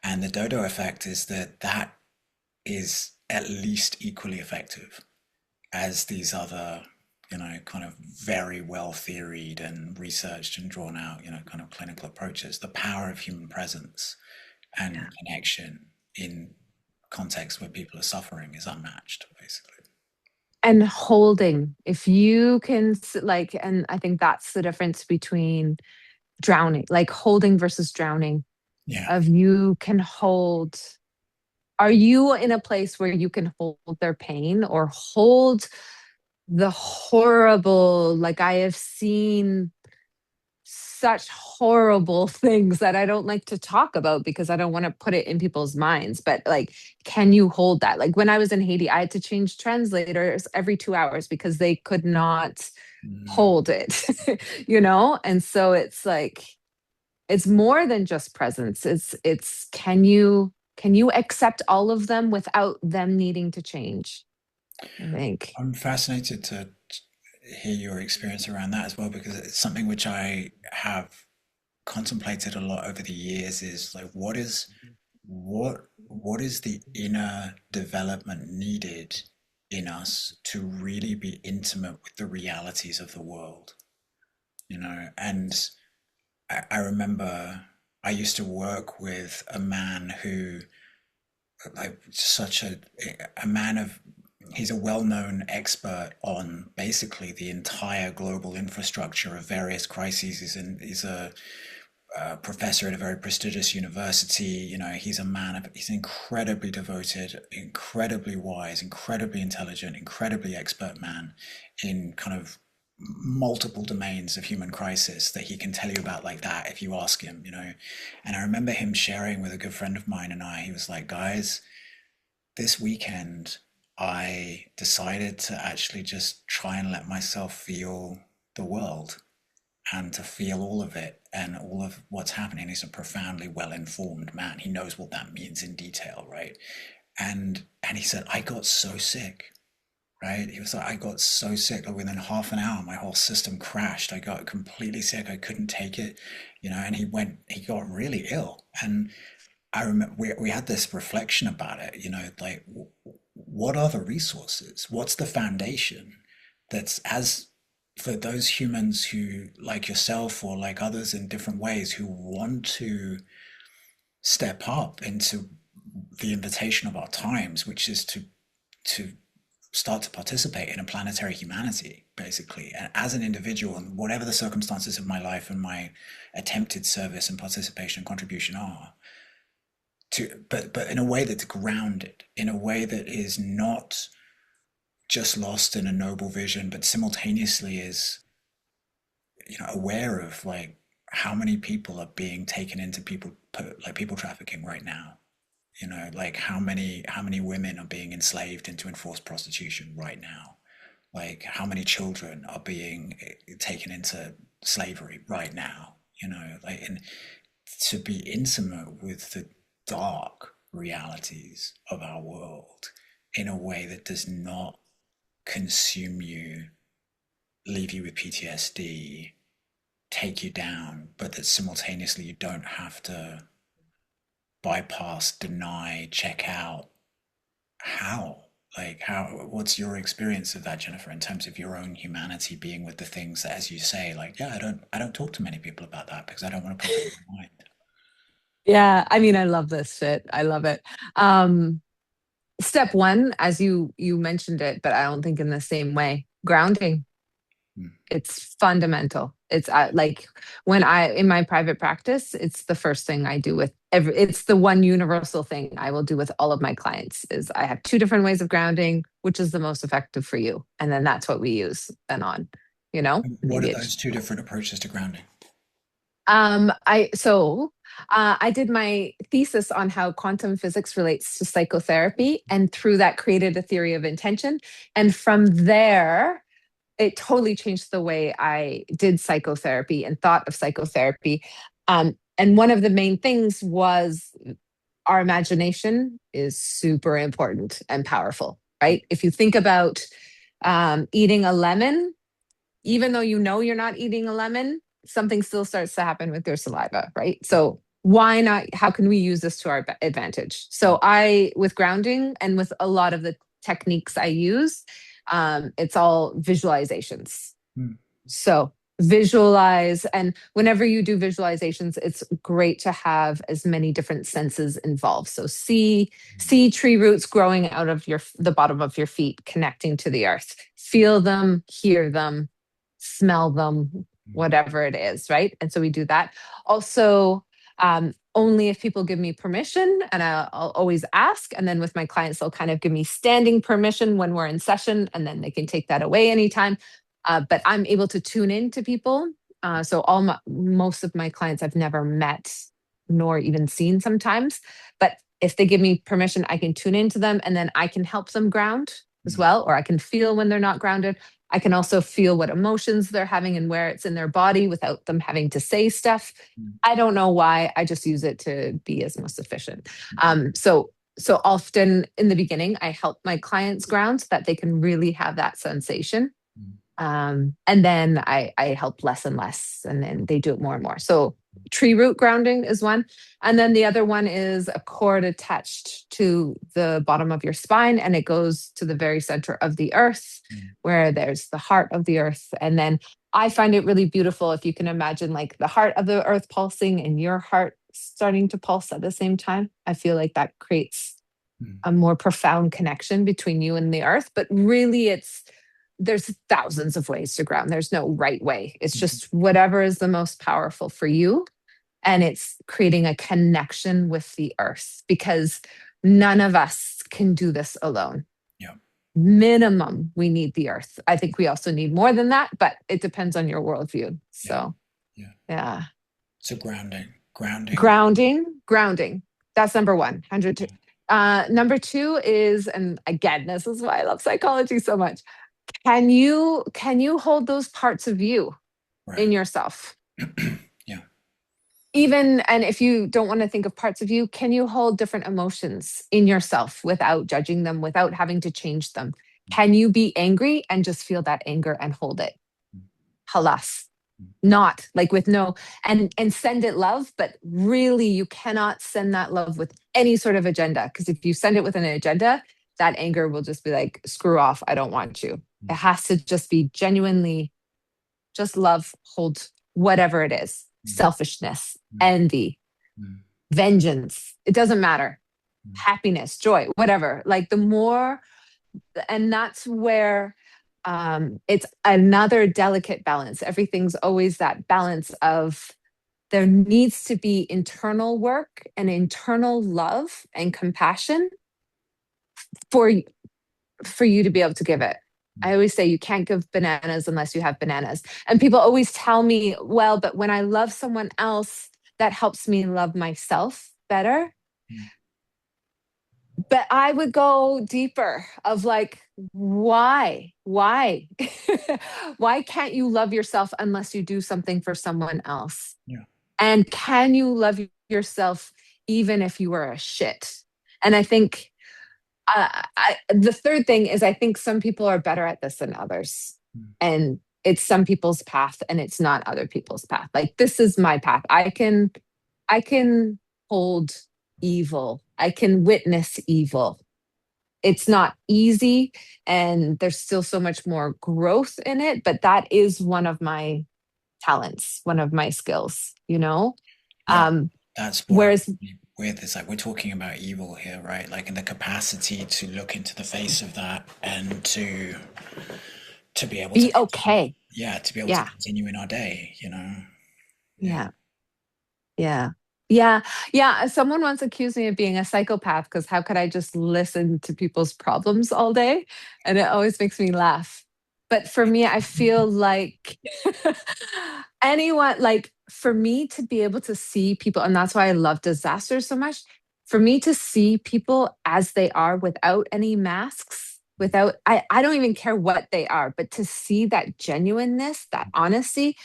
And the dodo effect is that is at least equally effective as these other, kind of very well theoried and researched and drawn out, kind of clinical approaches. The power of human presence and yeah. connection in context where people are suffering is unmatched, basically. And holding, if you can, like, and I think that's the difference between drowning, like holding versus drowning, Yeah. of you can hold. Are you in a place where you can hold their pain or hold the horrible, like I have seen such horrible things that I don't like to talk about because I don't want to put it in people's minds. But like, can you hold that? Like when I was in Haiti, I had to change translators every 2 hours because they could not Mm. hold it, And so it's like, it's more than just presence. It's can you accept all of them without them needing to change? I think. I'm fascinated to hear your experience around that as well, because it's something which I have contemplated a lot over the years is like, what is the inner development needed in us to really be intimate with the realities of the world, And I remember I used to work with a man who, like, such a man of, he's a well-known expert on basically the entire global infrastructure of various crises. He's a professor at a very prestigious university. He's incredibly devoted, incredibly wise, incredibly intelligent, incredibly expert man in kind of multiple domains of human crisis that he can tell you about like that if you ask him. And I remember him sharing with a good friend of mine and he was like, guys, this weekend I decided to actually just try and let myself feel the world and to feel all of it and all of what's happening. He's a profoundly well-informed man. He knows what that means in detail, right? And he said, I got so sick, right? He was like, I got so sick that within half an hour, my whole system crashed. I got completely sick. I couldn't take it, and he got really ill. And I remember we had this reflection about it, like, what are the resources? What's the foundation that's, as for those humans who, like yourself or like others in different ways, who want to step up into the invitation of our times, which is to start to participate in a planetary humanity, basically, and as an individual, and whatever the circumstances of my life and my attempted service and participation and contribution are, but in a way that's grounded, in a way that is not just lost in a noble vision, but simultaneously is, aware of like how many people are being taken into people trafficking right now. Like how many women are being enslaved into enforced prostitution right now. Like how many children are being taken into slavery right now. Like, and to be intimate with the dark realities of our world in a way that does not consume you, leave you with PTSD, take you down, but that simultaneously you don't have to bypass, deny, check out. How? Like, what's your experience of that, Jennifer, in terms of your own humanity being with the things that, as you say, like, yeah, I don't talk to many people about that because I don't want to put it in my mind. Yeah, I mean, I love this shit. I love it. Um, Step one, as you mentioned it, but I don't think in the same way. Grounding. Mm. It's fundamental. It's like when I in my private practice, it's the first thing I do with every. It's the one universal thing I will do with all of my clients. Is I have two different ways of grounding, which is the most effective for you, and then that's what we use then on. What are Maybe those two different approaches to grounding? I did my thesis on how quantum physics relates to psychotherapy, and through that created a theory of intention. And from there, it totally changed the way I did psychotherapy and thought of psychotherapy. And one of the main things was our imagination is super important and powerful, right? If you think about eating a lemon, even though you know you're not eating a lemon, something still starts to happen with your saliva, right? So why not? How can we use this to our advantage? So with grounding and with a lot of the techniques I use, it's all visualizations. Mm. So visualize, and whenever you do visualizations, it's great to have as many different senses involved. So see tree roots growing out of the bottom of your feet, connecting to the earth. Feel them, hear them, smell them, whatever it is, right? And so we do that. Also, only if people give me permission, and I'll always ask. And then with my clients, they'll kind of give me standing permission when we're in session, and then they can take that away anytime. But I'm able to tune in to people. So most of my clients I've never met nor even seen sometimes. But if they give me permission, I can tune into them, and then I can help them ground as well, or I can feel when they're not grounded. I can also feel what emotions they're having and where it's in their body without them having to say stuff. I don't know why. I just use it to be as most efficient. So often in the beginning, I help my clients ground so that they can really have that sensation. And then I help less and less, and then they do it more and more. So Tree root grounding is one. And then the other one is a cord attached to the bottom of your spine, and it goes to the very center of the earth Mm, where there's the heart of the earth. And then I find it really beautiful if you can imagine like the heart of the earth pulsing and your heart starting to pulse at the same time. I feel like that creates mm, a more profound connection between you and the earth. But really, there's thousands of ways to ground. There's no right way. It's mhm. just whatever is the most powerful for you, and it's creating a connection with the earth because none of us can do this alone. Yeah, Minimum, we need the earth. I think we also need more than that, but it depends on your worldview. yeah, So, yeah. yeah. So grounding. Grounding. That's number one, 102. Yeah, Number two is, and again, this is why I love psychology so much. Can you hold those parts of you in right. yourself? Yeah. Even, and if you don't want to think of parts of you, can you hold different emotions in yourself without judging them, without having to change them? Mm, Can you be angry and just feel that anger and hold it? mm, Halas. mm, Not like with no, and send it love, but really you cannot send that love with any sort of agenda. Because if you send it with an agenda, that anger will just be like, screw off, I don't want you. It mm, has to just be genuinely just love, hold whatever it is, mm, selfishness, mm, envy, mm, vengeance. It doesn't matter. mm. Happiness, joy, whatever. Like the more, and that's where it's another delicate balance. Everything's always that balance of there needs to be internal work and internal love and compassion for for you to be able to give it. I always say you can't give bananas unless you have bananas. And people always tell me, well, but when I love someone else, that helps me love myself better. Mm. But I would go deeper of like, why? Why? Why can't you love yourself unless you do something for someone else? Yeah. And can you love yourself even if you are a shit? And I think the third thing is I think some people are better at this than others. Mm, And it's some people's path and it's not other people's path. Like this is my path. I can hold evil. I can witness evil. It's not easy and there's still so much more growth in it, but that is one of my talents, one of my skills, you know? yeah. Um, That's what I whereas mean with it's like we're talking about evil here, right? Like in the capacity to look into the face of that and to be able to be continue, okay. yeah, to be able to Yeah. continue in our day, Yeah. Yeah. Yeah. Yeah. Yeah. Someone once accused me of being a psychopath because how could I just listen to people's problems all day? And it always makes me laugh. But for me, I feel like anyone, like for me to be able to see people, and that's why I love disasters so much, for me to see people as they are without any masks, without, I don't even care what they are, but to see that genuineness, that honesty,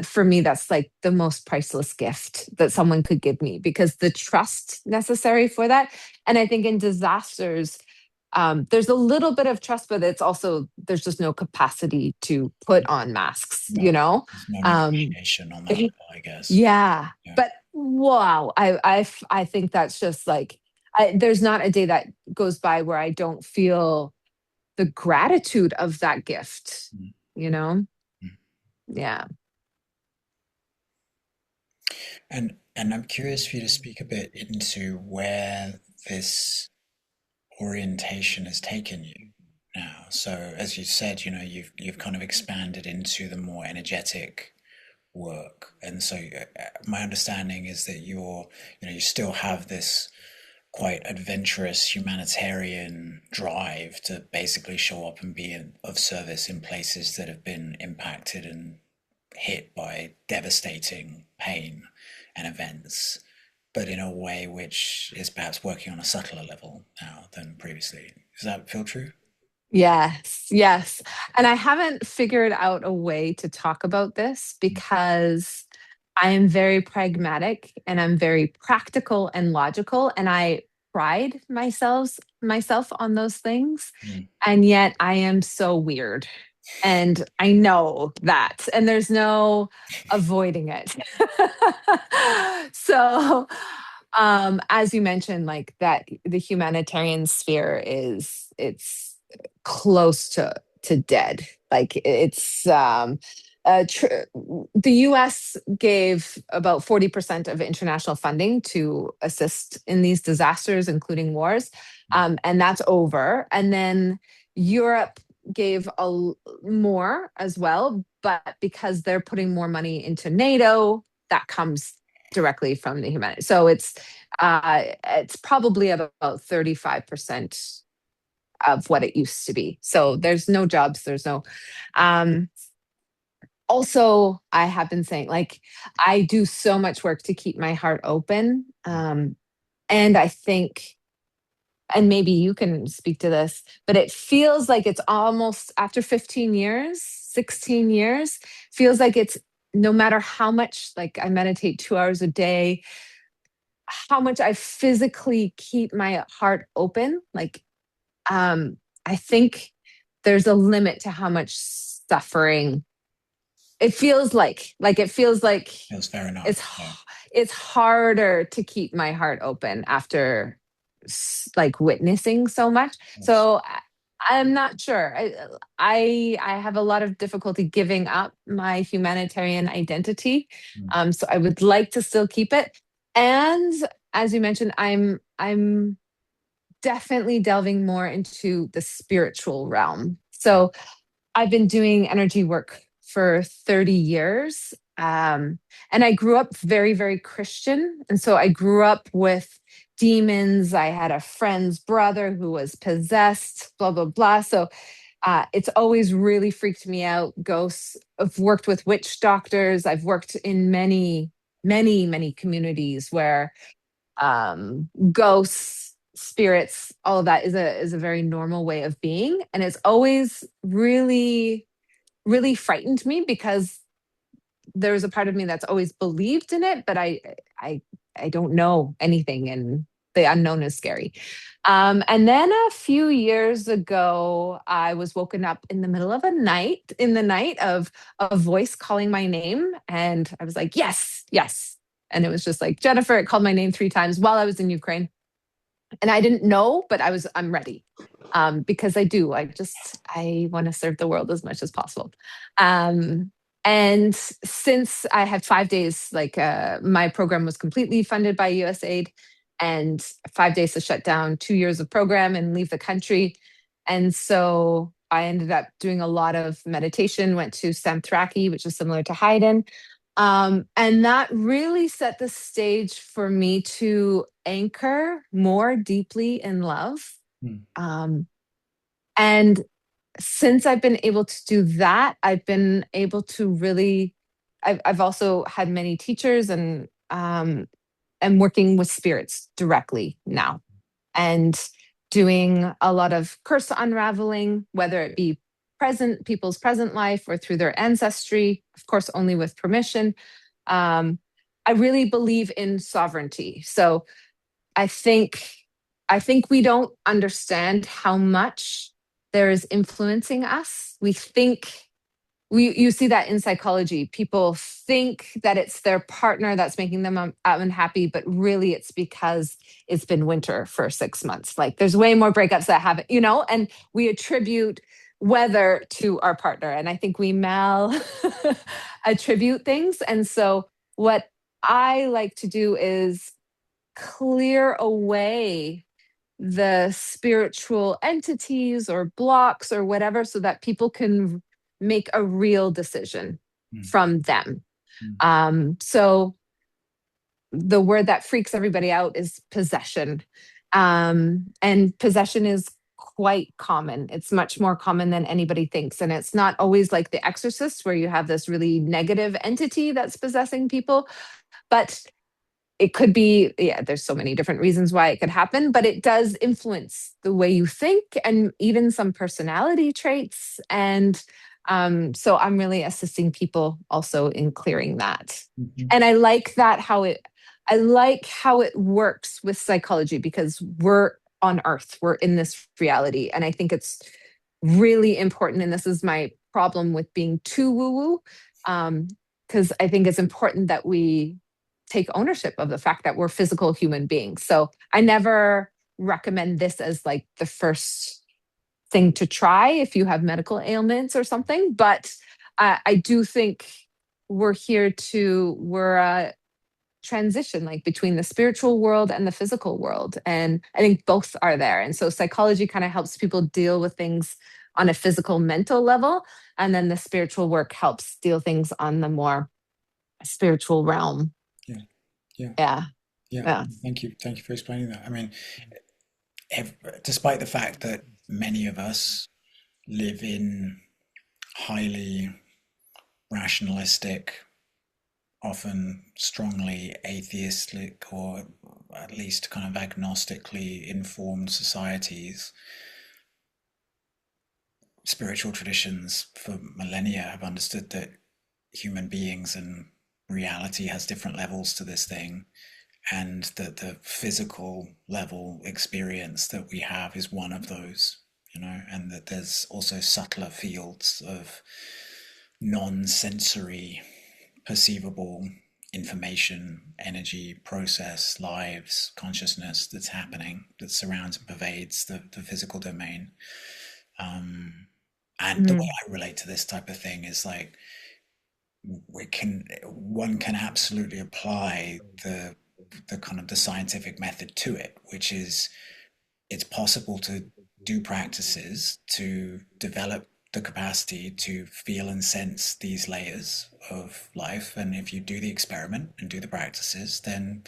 for me that's like the most priceless gift that someone could give me because the trust necessary for that. And I think in disasters there's a little bit of trust, but it's also there's just no capacity to put on masks, No, there's no um negotiation on that level, I guess. yeah, Yeah. but wow, I think that's just like there's not a day that goes by where I don't feel the gratitude of that gift, Mm, you know. mm. Yeah. And I'm curious for you to speak a bit into where this orientation has taken you now. So as you said, you've kind of expanded into the more energetic work. And so my understanding is that you still have this quite adventurous humanitarian drive to basically show up and be of service in places that have been impacted and hit by devastating pain and events, but in a way which is perhaps working on a subtler level now than previously. Does that feel true? Yes, yes. And I haven't figured out a way to talk about this Mm, because I am very pragmatic and I'm very practical and logical and I pride myself on those things. mm, And yet I am so weird. And I know that, and there's no avoiding it. So, as you mentioned, like that, the humanitarian sphere is it's close to dead. Like it's the U.S. gave about 40% of international funding to assist in these disasters, including wars, and that's over. And then Europe gave more as well, but because they're putting more money into NATO, that comes directly from the humanity. So it's probably about 35% of what it used to be. So there's no jobs, there's no um also I have been saying, like, I do so much work to keep my heart open. And I think, and maybe you can speak to this, but it feels like it's almost after 15 years, 16 years, feels like it's no matter how much, like I meditate 2 hours a day, how much I physically keep my heart open. Like, I think there's a limit to how much suffering it feels like it feels like Feels fair it's enough. Yeah. it's harder to keep my heart open after like witnessing so much. Yes. So I'm not sure. I have a lot of difficulty giving up my humanitarian identity. Mm. So I would like to still keep it. And as you mentioned, I'm definitely delving more into the spiritual realm. So I've been doing energy work for 30 years. And I grew up very, very Christian. And so I grew up with demons. I had a friend's brother who was possessed, blah, blah, blah. So it's always really freaked me out. Ghosts. I've worked with witch doctors. I've worked in many, many, many communities where ghosts, spirits, all of that is a very normal way of being, and it's always really, really frightened me because there's a part of me that's always believed in it, but I I don't know anything, and the unknown is scary. And then a few years ago, I was woken up in the middle of in the night of a voice calling my name, and I was like, yes, yes. And it was just like, Jennifer, it called my name 3 times while I was in Ukraine. And I didn't know, but I'm ready. Because I want to serve the world as much as possible. Um, and since I had 5 days, like my program was completely funded by USAID, and 5 days to shut down 2 years of program and leave the country. And so I ended up doing a lot of meditation, went to Samthraki, which is similar to Haydn. And that really set the stage for me to anchor more deeply in love. Mm. Um, and since I've been able to do that, I've been able to really, I've also had many teachers, and am working with spirits directly now, and doing a lot of curse unraveling, whether it be people's present life or through their ancestry, of course, only with permission. Um, I really believe in sovereignty. So I think I think we don't understand how much there is influencing us. We think we you see that in psychology. People think that it's their partner that's making them unhappy, but really it's because it's been winter for 6 months. Like there's way more breakups that haven't, and we attribute weather to our partner. And I think we mal attribute things. And so what I like to do is clear away the spiritual entities or blocks or whatever so that people can make a real decision Mm. from them. Mm. So the word that freaks everybody out is possession. And possession is quite common. It's much more common than anybody thinks. And it's not always like The Exorcist, where you have this really negative entity that's possessing people, but it could be, yeah, there's so many different reasons why it could happen, but it does influence the way you think and even some personality traits. And so I'm really assisting people also in clearing that. Mhm. And I like how it works with psychology, because we're on earth, we're in this reality. And I think it's really important. And this is my problem with being too woo woo, because I think it's important that we take ownership of the fact that we're physical human beings. So I never recommend this as like the first thing to try if you have medical ailments or something. But I do think we're a transition like between the spiritual world and the physical world. And I think both are there. And so psychology kind of helps people deal with things on a physical, mental level. And then the spiritual work helps deal things on the more spiritual realm. Yeah, yeah, Yeah. yeah. Yeah. Thank you for explaining that. I mean, despite the fact that many of us live in highly rationalistic, often strongly atheistic, or at least kind of agnostically informed societies, spiritual traditions for millennia have understood that human beings and reality has different levels to this thing, and that the physical level experience that we have is one of those, and that there's also subtler fields of non-sensory perceivable information, energy, process, lives, consciousness that's happening, that surrounds and pervades the physical domain. And the way Mm, I relate to this type of thing is like one can absolutely apply the kind of the scientific method to it, which is it's possible to do practices to develop the capacity to feel and sense these layers of life. And if you do the experiment and do the practices, then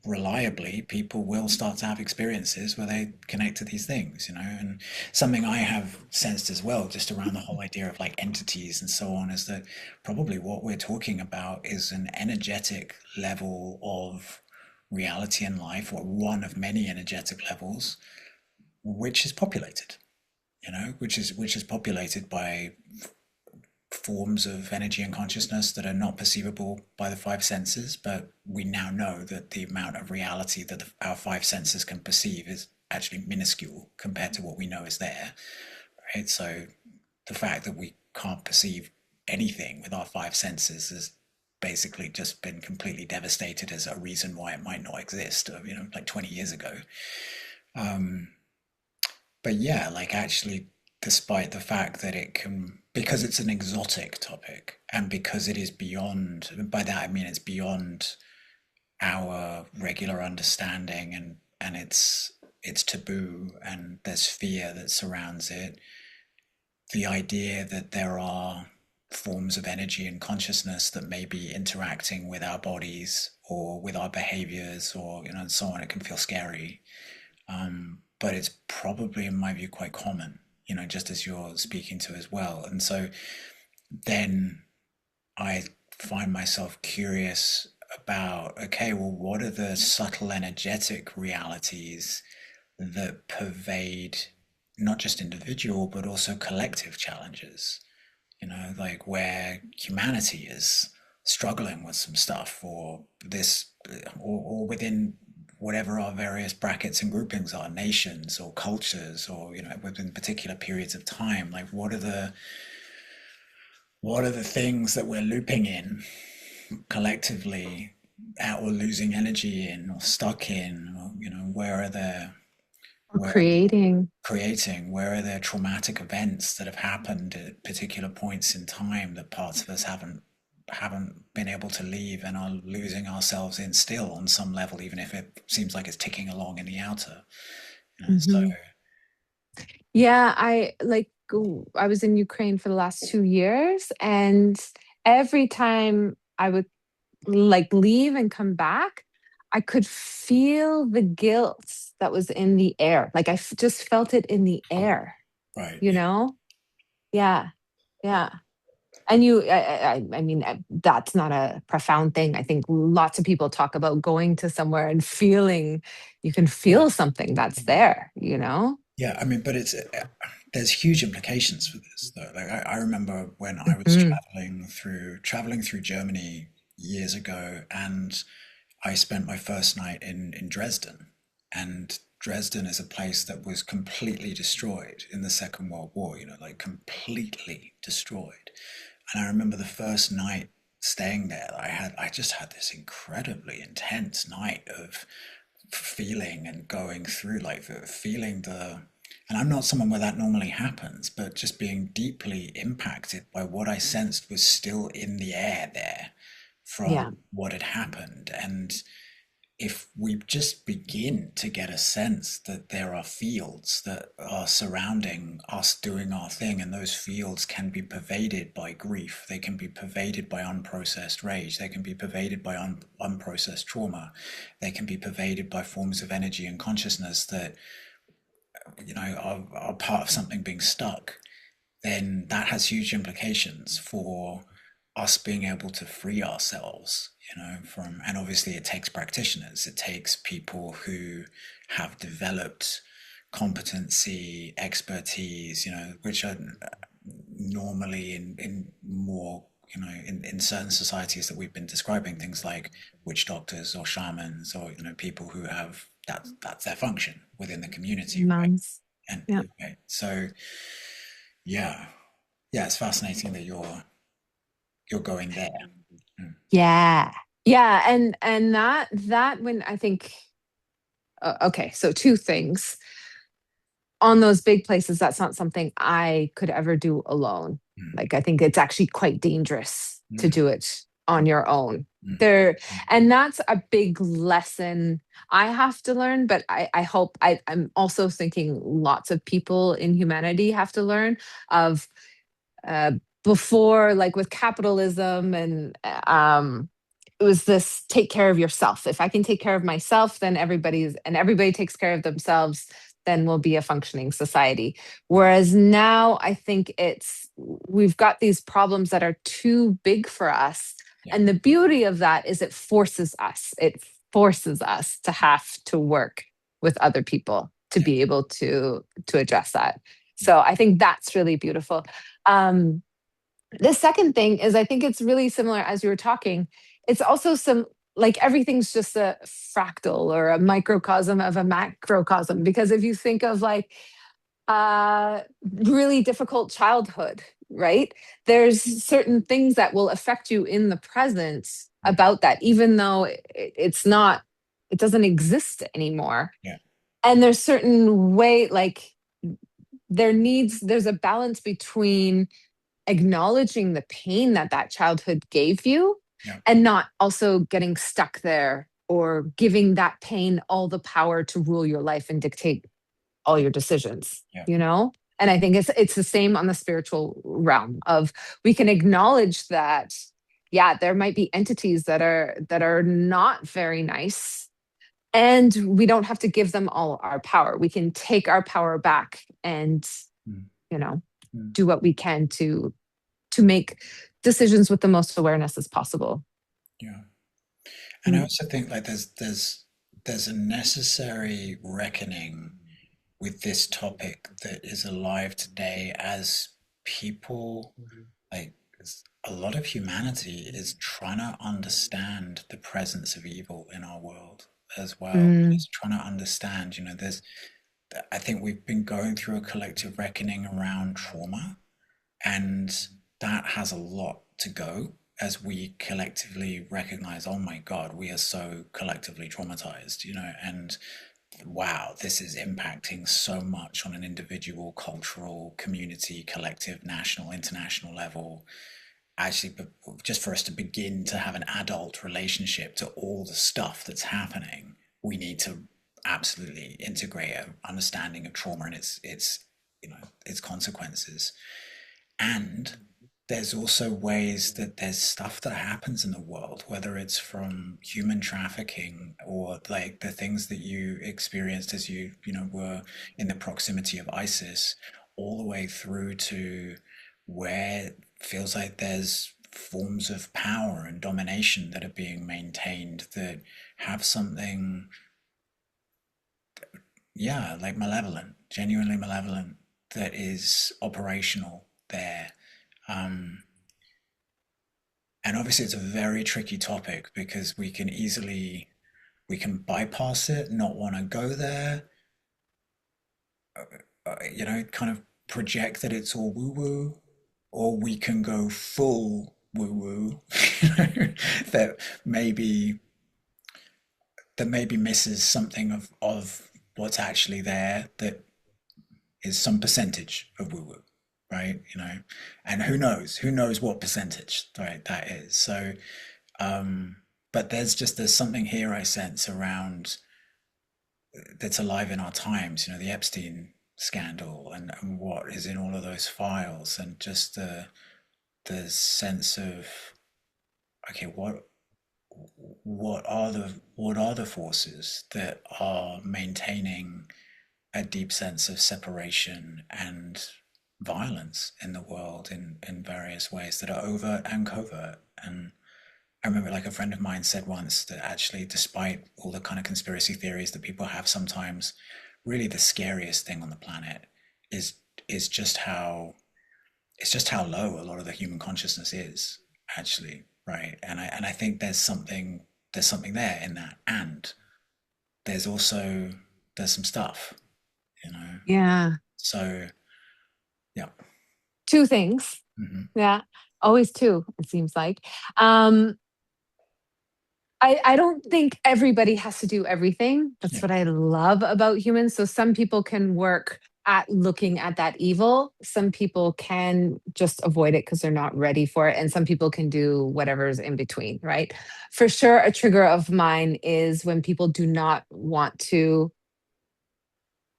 reliably people will start to have experiences where they connect to these things, and something I have sensed as well, just around the whole idea of like entities and so on, is that probably what we're talking about is an energetic level of reality in life, or one of many energetic levels, which is populated, which is populated by forms of energy and consciousness that are not perceivable by the five senses, but we now know that the amount of reality that our five senses can perceive is actually minuscule compared to what we know is there, right? So the fact that we can't perceive anything with our five senses has basically just been completely devastated as a reason why it might not exist, like 20 years ago. But yeah, like actually, despite the fact that it can, because it's an exotic topic and because it is beyond, by that I mean it's beyond our regular understanding, and it's taboo, and there's fear that surrounds it. The idea that there are forms of energy and consciousness that may be interacting with our bodies or with our behaviors, or and so on, it can feel scary. But it's probably, in my view, quite common, just as you're speaking to as well. And so then I find myself curious about, okay, well, what are the subtle energetic realities that pervade not just individual, but also collective challenges? Like where humanity is struggling with some stuff, or this, or within whatever our various brackets and groupings are, nations or cultures, or within particular periods of time, like what are the things that we're looping in collectively, or losing energy in, or stuck in, or where are there or where creating. creating, where are there traumatic events that have happened at particular points in time that parts of us haven't been able to leave, and are losing ourselves in still on some level, even if it seems like it's ticking along in the outer. So Mhm. Yeah, I was in Ukraine for the last 2 years, and every time I would like leave and come back, I could feel the guilt that was in the air. Like just felt it in the air, right, you yeah, know? Yeah. Yeah. And I mean, that's not a profound thing. I think lots of people talk about going to somewhere and feeling, you can yeah, feel something that's there, you know? yeah. I mean, but there's huge implications for this though. Like I remember when I was Mhm. traveling through Germany years ago, and I spent my first night in Dresden, and Dresden is a place that was completely destroyed in the Second World War, like completely destroyed. And I remember the first night staying there, I just had this incredibly intense night of feeling and going through like feeling the, and I'm not someone where that normally happens, but just being deeply impacted by what I sensed was still in the air there Yeah. from what had happened. And if we just begin to get a sense that there are fields that are surrounding us doing our thing, and those fields can be pervaded by grief, they can be pervaded by unprocessed rage, they can be pervaded by unprocessed trauma, they can be pervaded by forms of energy and consciousness that are part of something being stuck, then that has huge implications for us being able to free ourselves, from, and obviously it takes practitioners, it takes people who have developed competency, expertise, which are normally in more, in certain societies that we've been describing, things like witch doctors or shamans or, people who have that's their function within the community, right? Months. And Yeah. right. So yeah, yeah, it's fascinating that you're going there. Mm, Yeah. Yeah. And that when I think, okay, so two things. On those big places, that's not something I could ever do alone. mm, Like, I think it's actually quite dangerous to mm, do it on your own. mm, There, mm. and that's a big lesson I have to learn, but I hope I'm also thinking lots of people in humanity have to learn of uh, before, like with capitalism and it was this take care of yourself. If I can take care of myself, then everybody takes care of themselves, then we'll be a functioning society. Whereas now I think we've got these problems that are too big for us. Yeah, And the beauty of that is it forces us to have to work with other people to yeah, be able to address that. So I think that's really beautiful. Um, the second thing is I think it's really similar as you were talking. It's also some like everything's just a fractal or a microcosm of a macrocosm. Because if you think of like really difficult childhood, right? There's certain things that will affect you in the present mm, about that, even though it doesn't exist anymore. yeah, And there's certain way, like there's a balance between acknowledging the pain that that childhood gave you yeah, and not also getting stuck there or giving that pain all the power to rule your life and dictate all yeah, your decisions, yeah, you know? And I think it's the same on the spiritual realm of we can acknowledge that yeah, there might be entities that are not very nice, and we don't have to give them all our power. We can take our power back and, mm, you know, mm, do what we can to make decisions with the most awareness as possible. yeah. And I Mm. also think like there's a necessary reckoning with this topic that is alive today as people like a lot of humanity is trying to understand the presence of evil in our world as well. Mm. It's trying to understand, there's I think we've been going through a collective reckoning around trauma, and that has a lot to go as we collectively recognize, oh my God, we are so collectively traumatized, and wow, this is impacting so much on an individual, cultural, community, collective, national, international level. Actually, just for us to begin to have an adult relationship to all the stuff that's happening, we need to absolutely integrate an understanding of trauma and its consequences. And there's also ways that there's stuff that happens in the world, whether it's from human trafficking or like the things that you experienced as were in the proximity of ISIS, all the way through to where it feels like there's forms of power and domination that are being maintained that have something, yeah, like malevolent, genuinely malevolent, that is operational there. Um, and obviously, it's a very tricky topic because we can bypass it, not want to go there. kind of project that it's all woo woo, or we can go full woo woo, that maybe misses something of what's actually there, that is some percentage of woo woo, right? And who knows what percentage, right, that is. So, but there's something here I sense around that's alive in our times, the Epstein scandal, and what is in all of those files, and just the sense of, okay, what are the forces that are maintaining a deep sense of separation and violence in the world, in various ways that are overt and covert. And I remember, like, a friend of mine said once that actually, despite all the kind of conspiracy theories that people have sometimes, really the scariest thing on the planet is is just how just how low a lot of the human consciousness is, actually, right? And I think there's something there in that, and there's also there's some stuff, you know. Yeah. So yeah. Two things. Hmm. Yeah. Always two, it seems like. Um, I don't think everybody has to do everything. That's Yeah. what I love about humans. So some people can work at looking at that evil. Some people can just avoid it because they're not ready for it. And some people can do whatever's in between, right? For sure, a trigger of mine is when people do not want to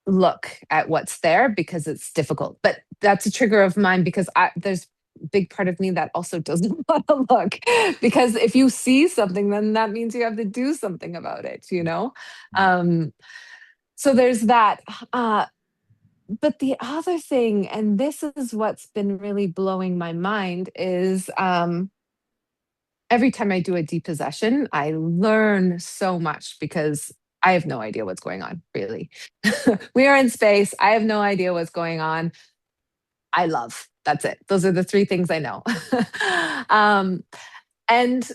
look at what's there because it's difficult. But that's a trigger of mine because there's a big part of me that also doesn't want to look, because if you see something, then that means you have to do something about it. Mm. Um, so there's that. But the other thing, and this is what's been really blowing my mind, is every time I do a depossession, I learn so much because I have no idea what's going on, really. We are in space. I have no idea what's going on. I love. That's it. Those are the three things I know. um, and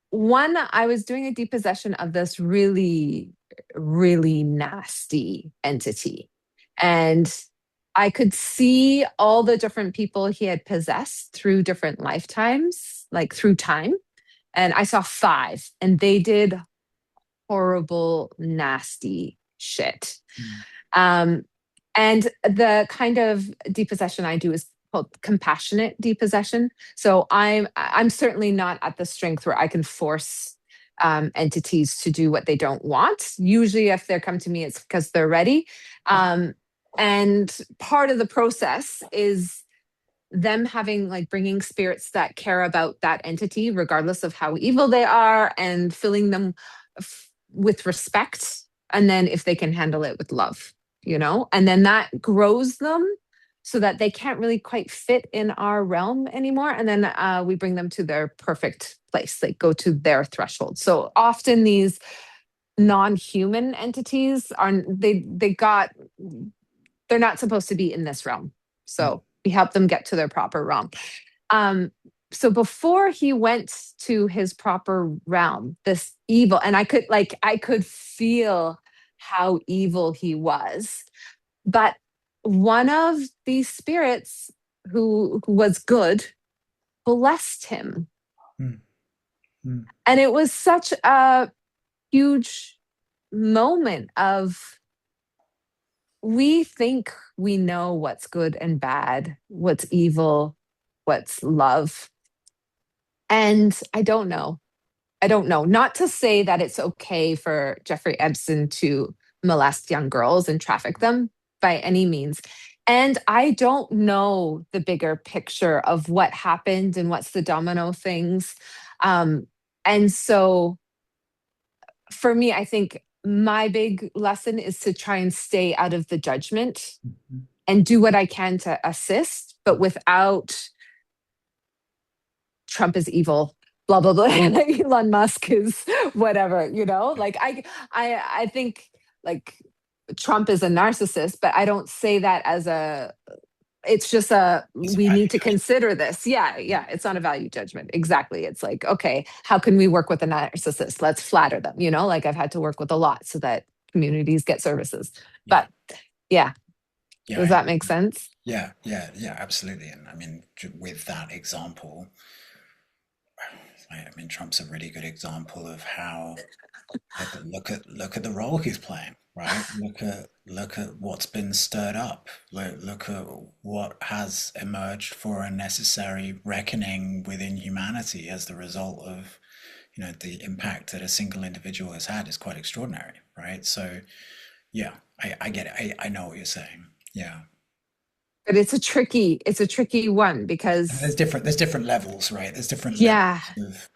one, I was doing a depossession of this really, really nasty entity. And I could see all the different people he had possessed through different lifetimes, like through time. And I saw five, and they did horrible, nasty shit. Mm. Um, and the kind of depossession I do is called compassionate depossession. So I'm certainly not at the strength where I can force entities to do what they don't want. Usually, if they come to me, it's because they're ready. Um, and part of the process is them having, like, bringing spirits that care about that entity regardless of how evil they are, and filling them with respect, and then if they can handle it, with love, and then that grows them so that they can't really quite fit in our realm anymore, and then we bring them to their perfect place, like go to their threshold. So often these non-human entities are they're not supposed to be in this realm. Mm. So we help them get to their proper realm. Um, so before he went to his proper realm, this evil, and I could feel how evil he was. But one of these spirits who was good blessed him. Mm. Mm. And it was such a huge moment of, we think we know what's good and bad, what's evil, what's love. And I don't know. I don't know. Not to say that it's okay for Jeffrey Epstein to molest young girls and traffic them by any means. And I don't know the bigger picture of what happened and what's the domino things. Um, and so for me, I think my big lesson is to try and stay out of the judgment Mhm. and do what I can to assist, but without Trump is evil, blah blah blah. Elon Musk is whatever. Yeah. Like I think, like, Trump is a narcissist, but I don't say that as a. It's just It's a we value need to judgment. consider this. Yeah, Yeah. yeah. It's not a value judgment. Exactly. It's like, okay, how can we work with a narcissist? Let's flatter them. Like, I've had to work with a lot so that communities get services. Yeah. But yeah. Yeah, Does that make sense? yeah, absolutely. And I mean, with that example, I mean, Trump's a really good example of how look at the role he's playing, right? Look at what's been stirred up. Look at what has emerged for a necessary reckoning within humanity as the result of, the impact that a single individual has had is quite extraordinary, right? So yeah, I get it. I know what you're saying. Yeah. But it's a tricky one And because there's different levels, right? There's different levels yeah, of,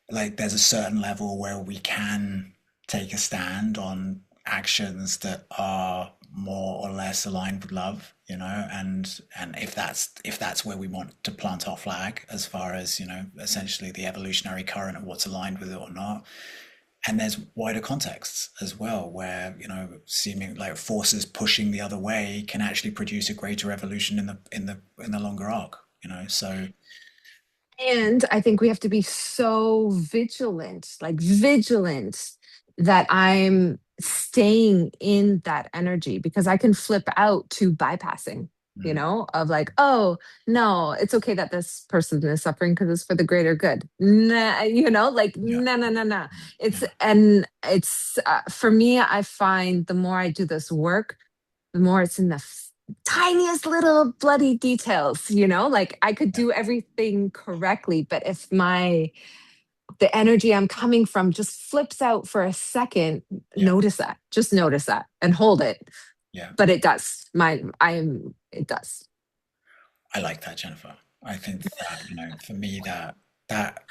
like, there's a certain level where we can take a stand on actions that are more or less aligned with love, and if that's where we want to plant our flag as far as, essentially the evolutionary current of what's aligned with it or not. And there's wider contexts as well where, seeming like forces pushing the other way can actually produce a greater evolution in the longer arc, so and I think we have to be so vigilant, like vigilant, that I'm staying in that energy because I can flip out to bypassing, mm, of like, oh, no, it's okay that this person is suffering because it's for the greater good. Nah, like, yeah, no, no, no, no. yeah, And it's for me, I find the more I do this work, the more it's in the tiniest little bloody details, like I could yeah, do everything correctly, but if the energy I'm coming from just flips out for a second, yeah, just notice that and hold it. yeah. But it does. It does. I like that, Jennifer. I think that, for me, that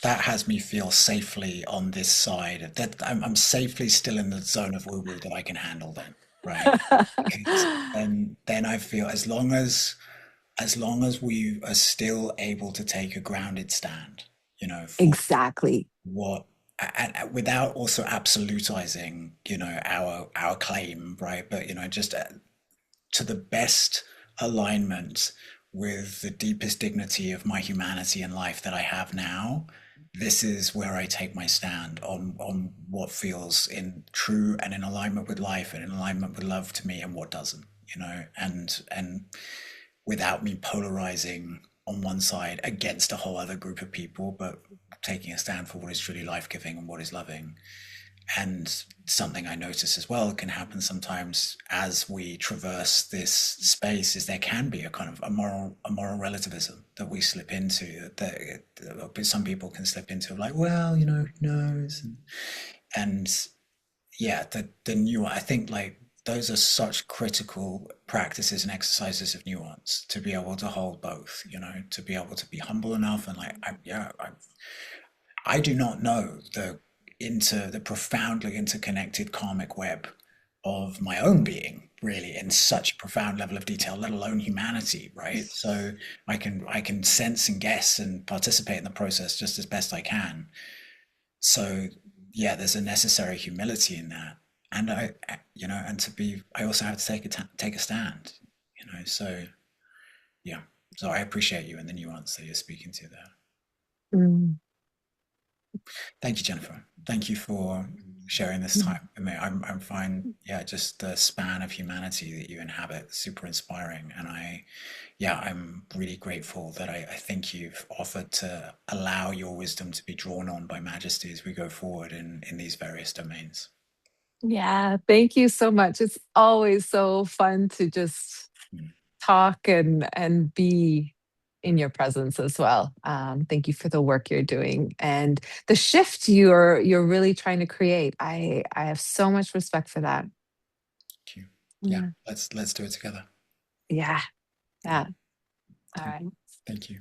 has me feel safely on this side. That I'm safely still in the zone of woo woo that I can handle then, right? Because then I feel as long as we are still able to take a grounded stand, for Exactly. what, and without also absolutizing, our claim, right? But, just to the best alignment with the deepest dignity of my humanity and life that I have now, this is where I take my stand on what feels in true and in alignment with life and in alignment with love to me, and what doesn't, and without me polarizing on one side against a whole other group of people, but taking a stand for what is truly life-giving and what is loving. And something I notice as well can happen sometimes as we traverse this space is there can be a kind of a moral relativism that we slip into, that some people can slip into, like, well, who knows, and yeah, the new, I think, like, those are such critical practices and exercises of nuance to be able to hold both, to be able to be humble enough and, like, I do not know the profoundly interconnected karmic web of my own being, really, in such a profound level of detail, let alone humanity, right? So I can sense and guess and participate in the process just as best I can. So yeah, there's a necessary humility in that, and and I also have to take a stand, So yeah, so I appreciate you and the nuance that you're speaking to there. Mm. Thank you, Jennifer. Thank you for sharing this time with me. I'm fine. Yeah, just the span of humanity that you inhabit, super inspiring. And I'm really grateful that I think you've offered to allow your wisdom to be drawn on by Majesty as we go forward in these various domains. Yeah, thank you so much. It's always so fun to just Mm. talk and be in your presence as well. Thank you for the work you're doing and the shift you're really trying to create. I have so much respect for that. Thank you. Yeah, Yeah. let's do it together. Yeah. Yeah. Yeah. All Thank, right. thank you.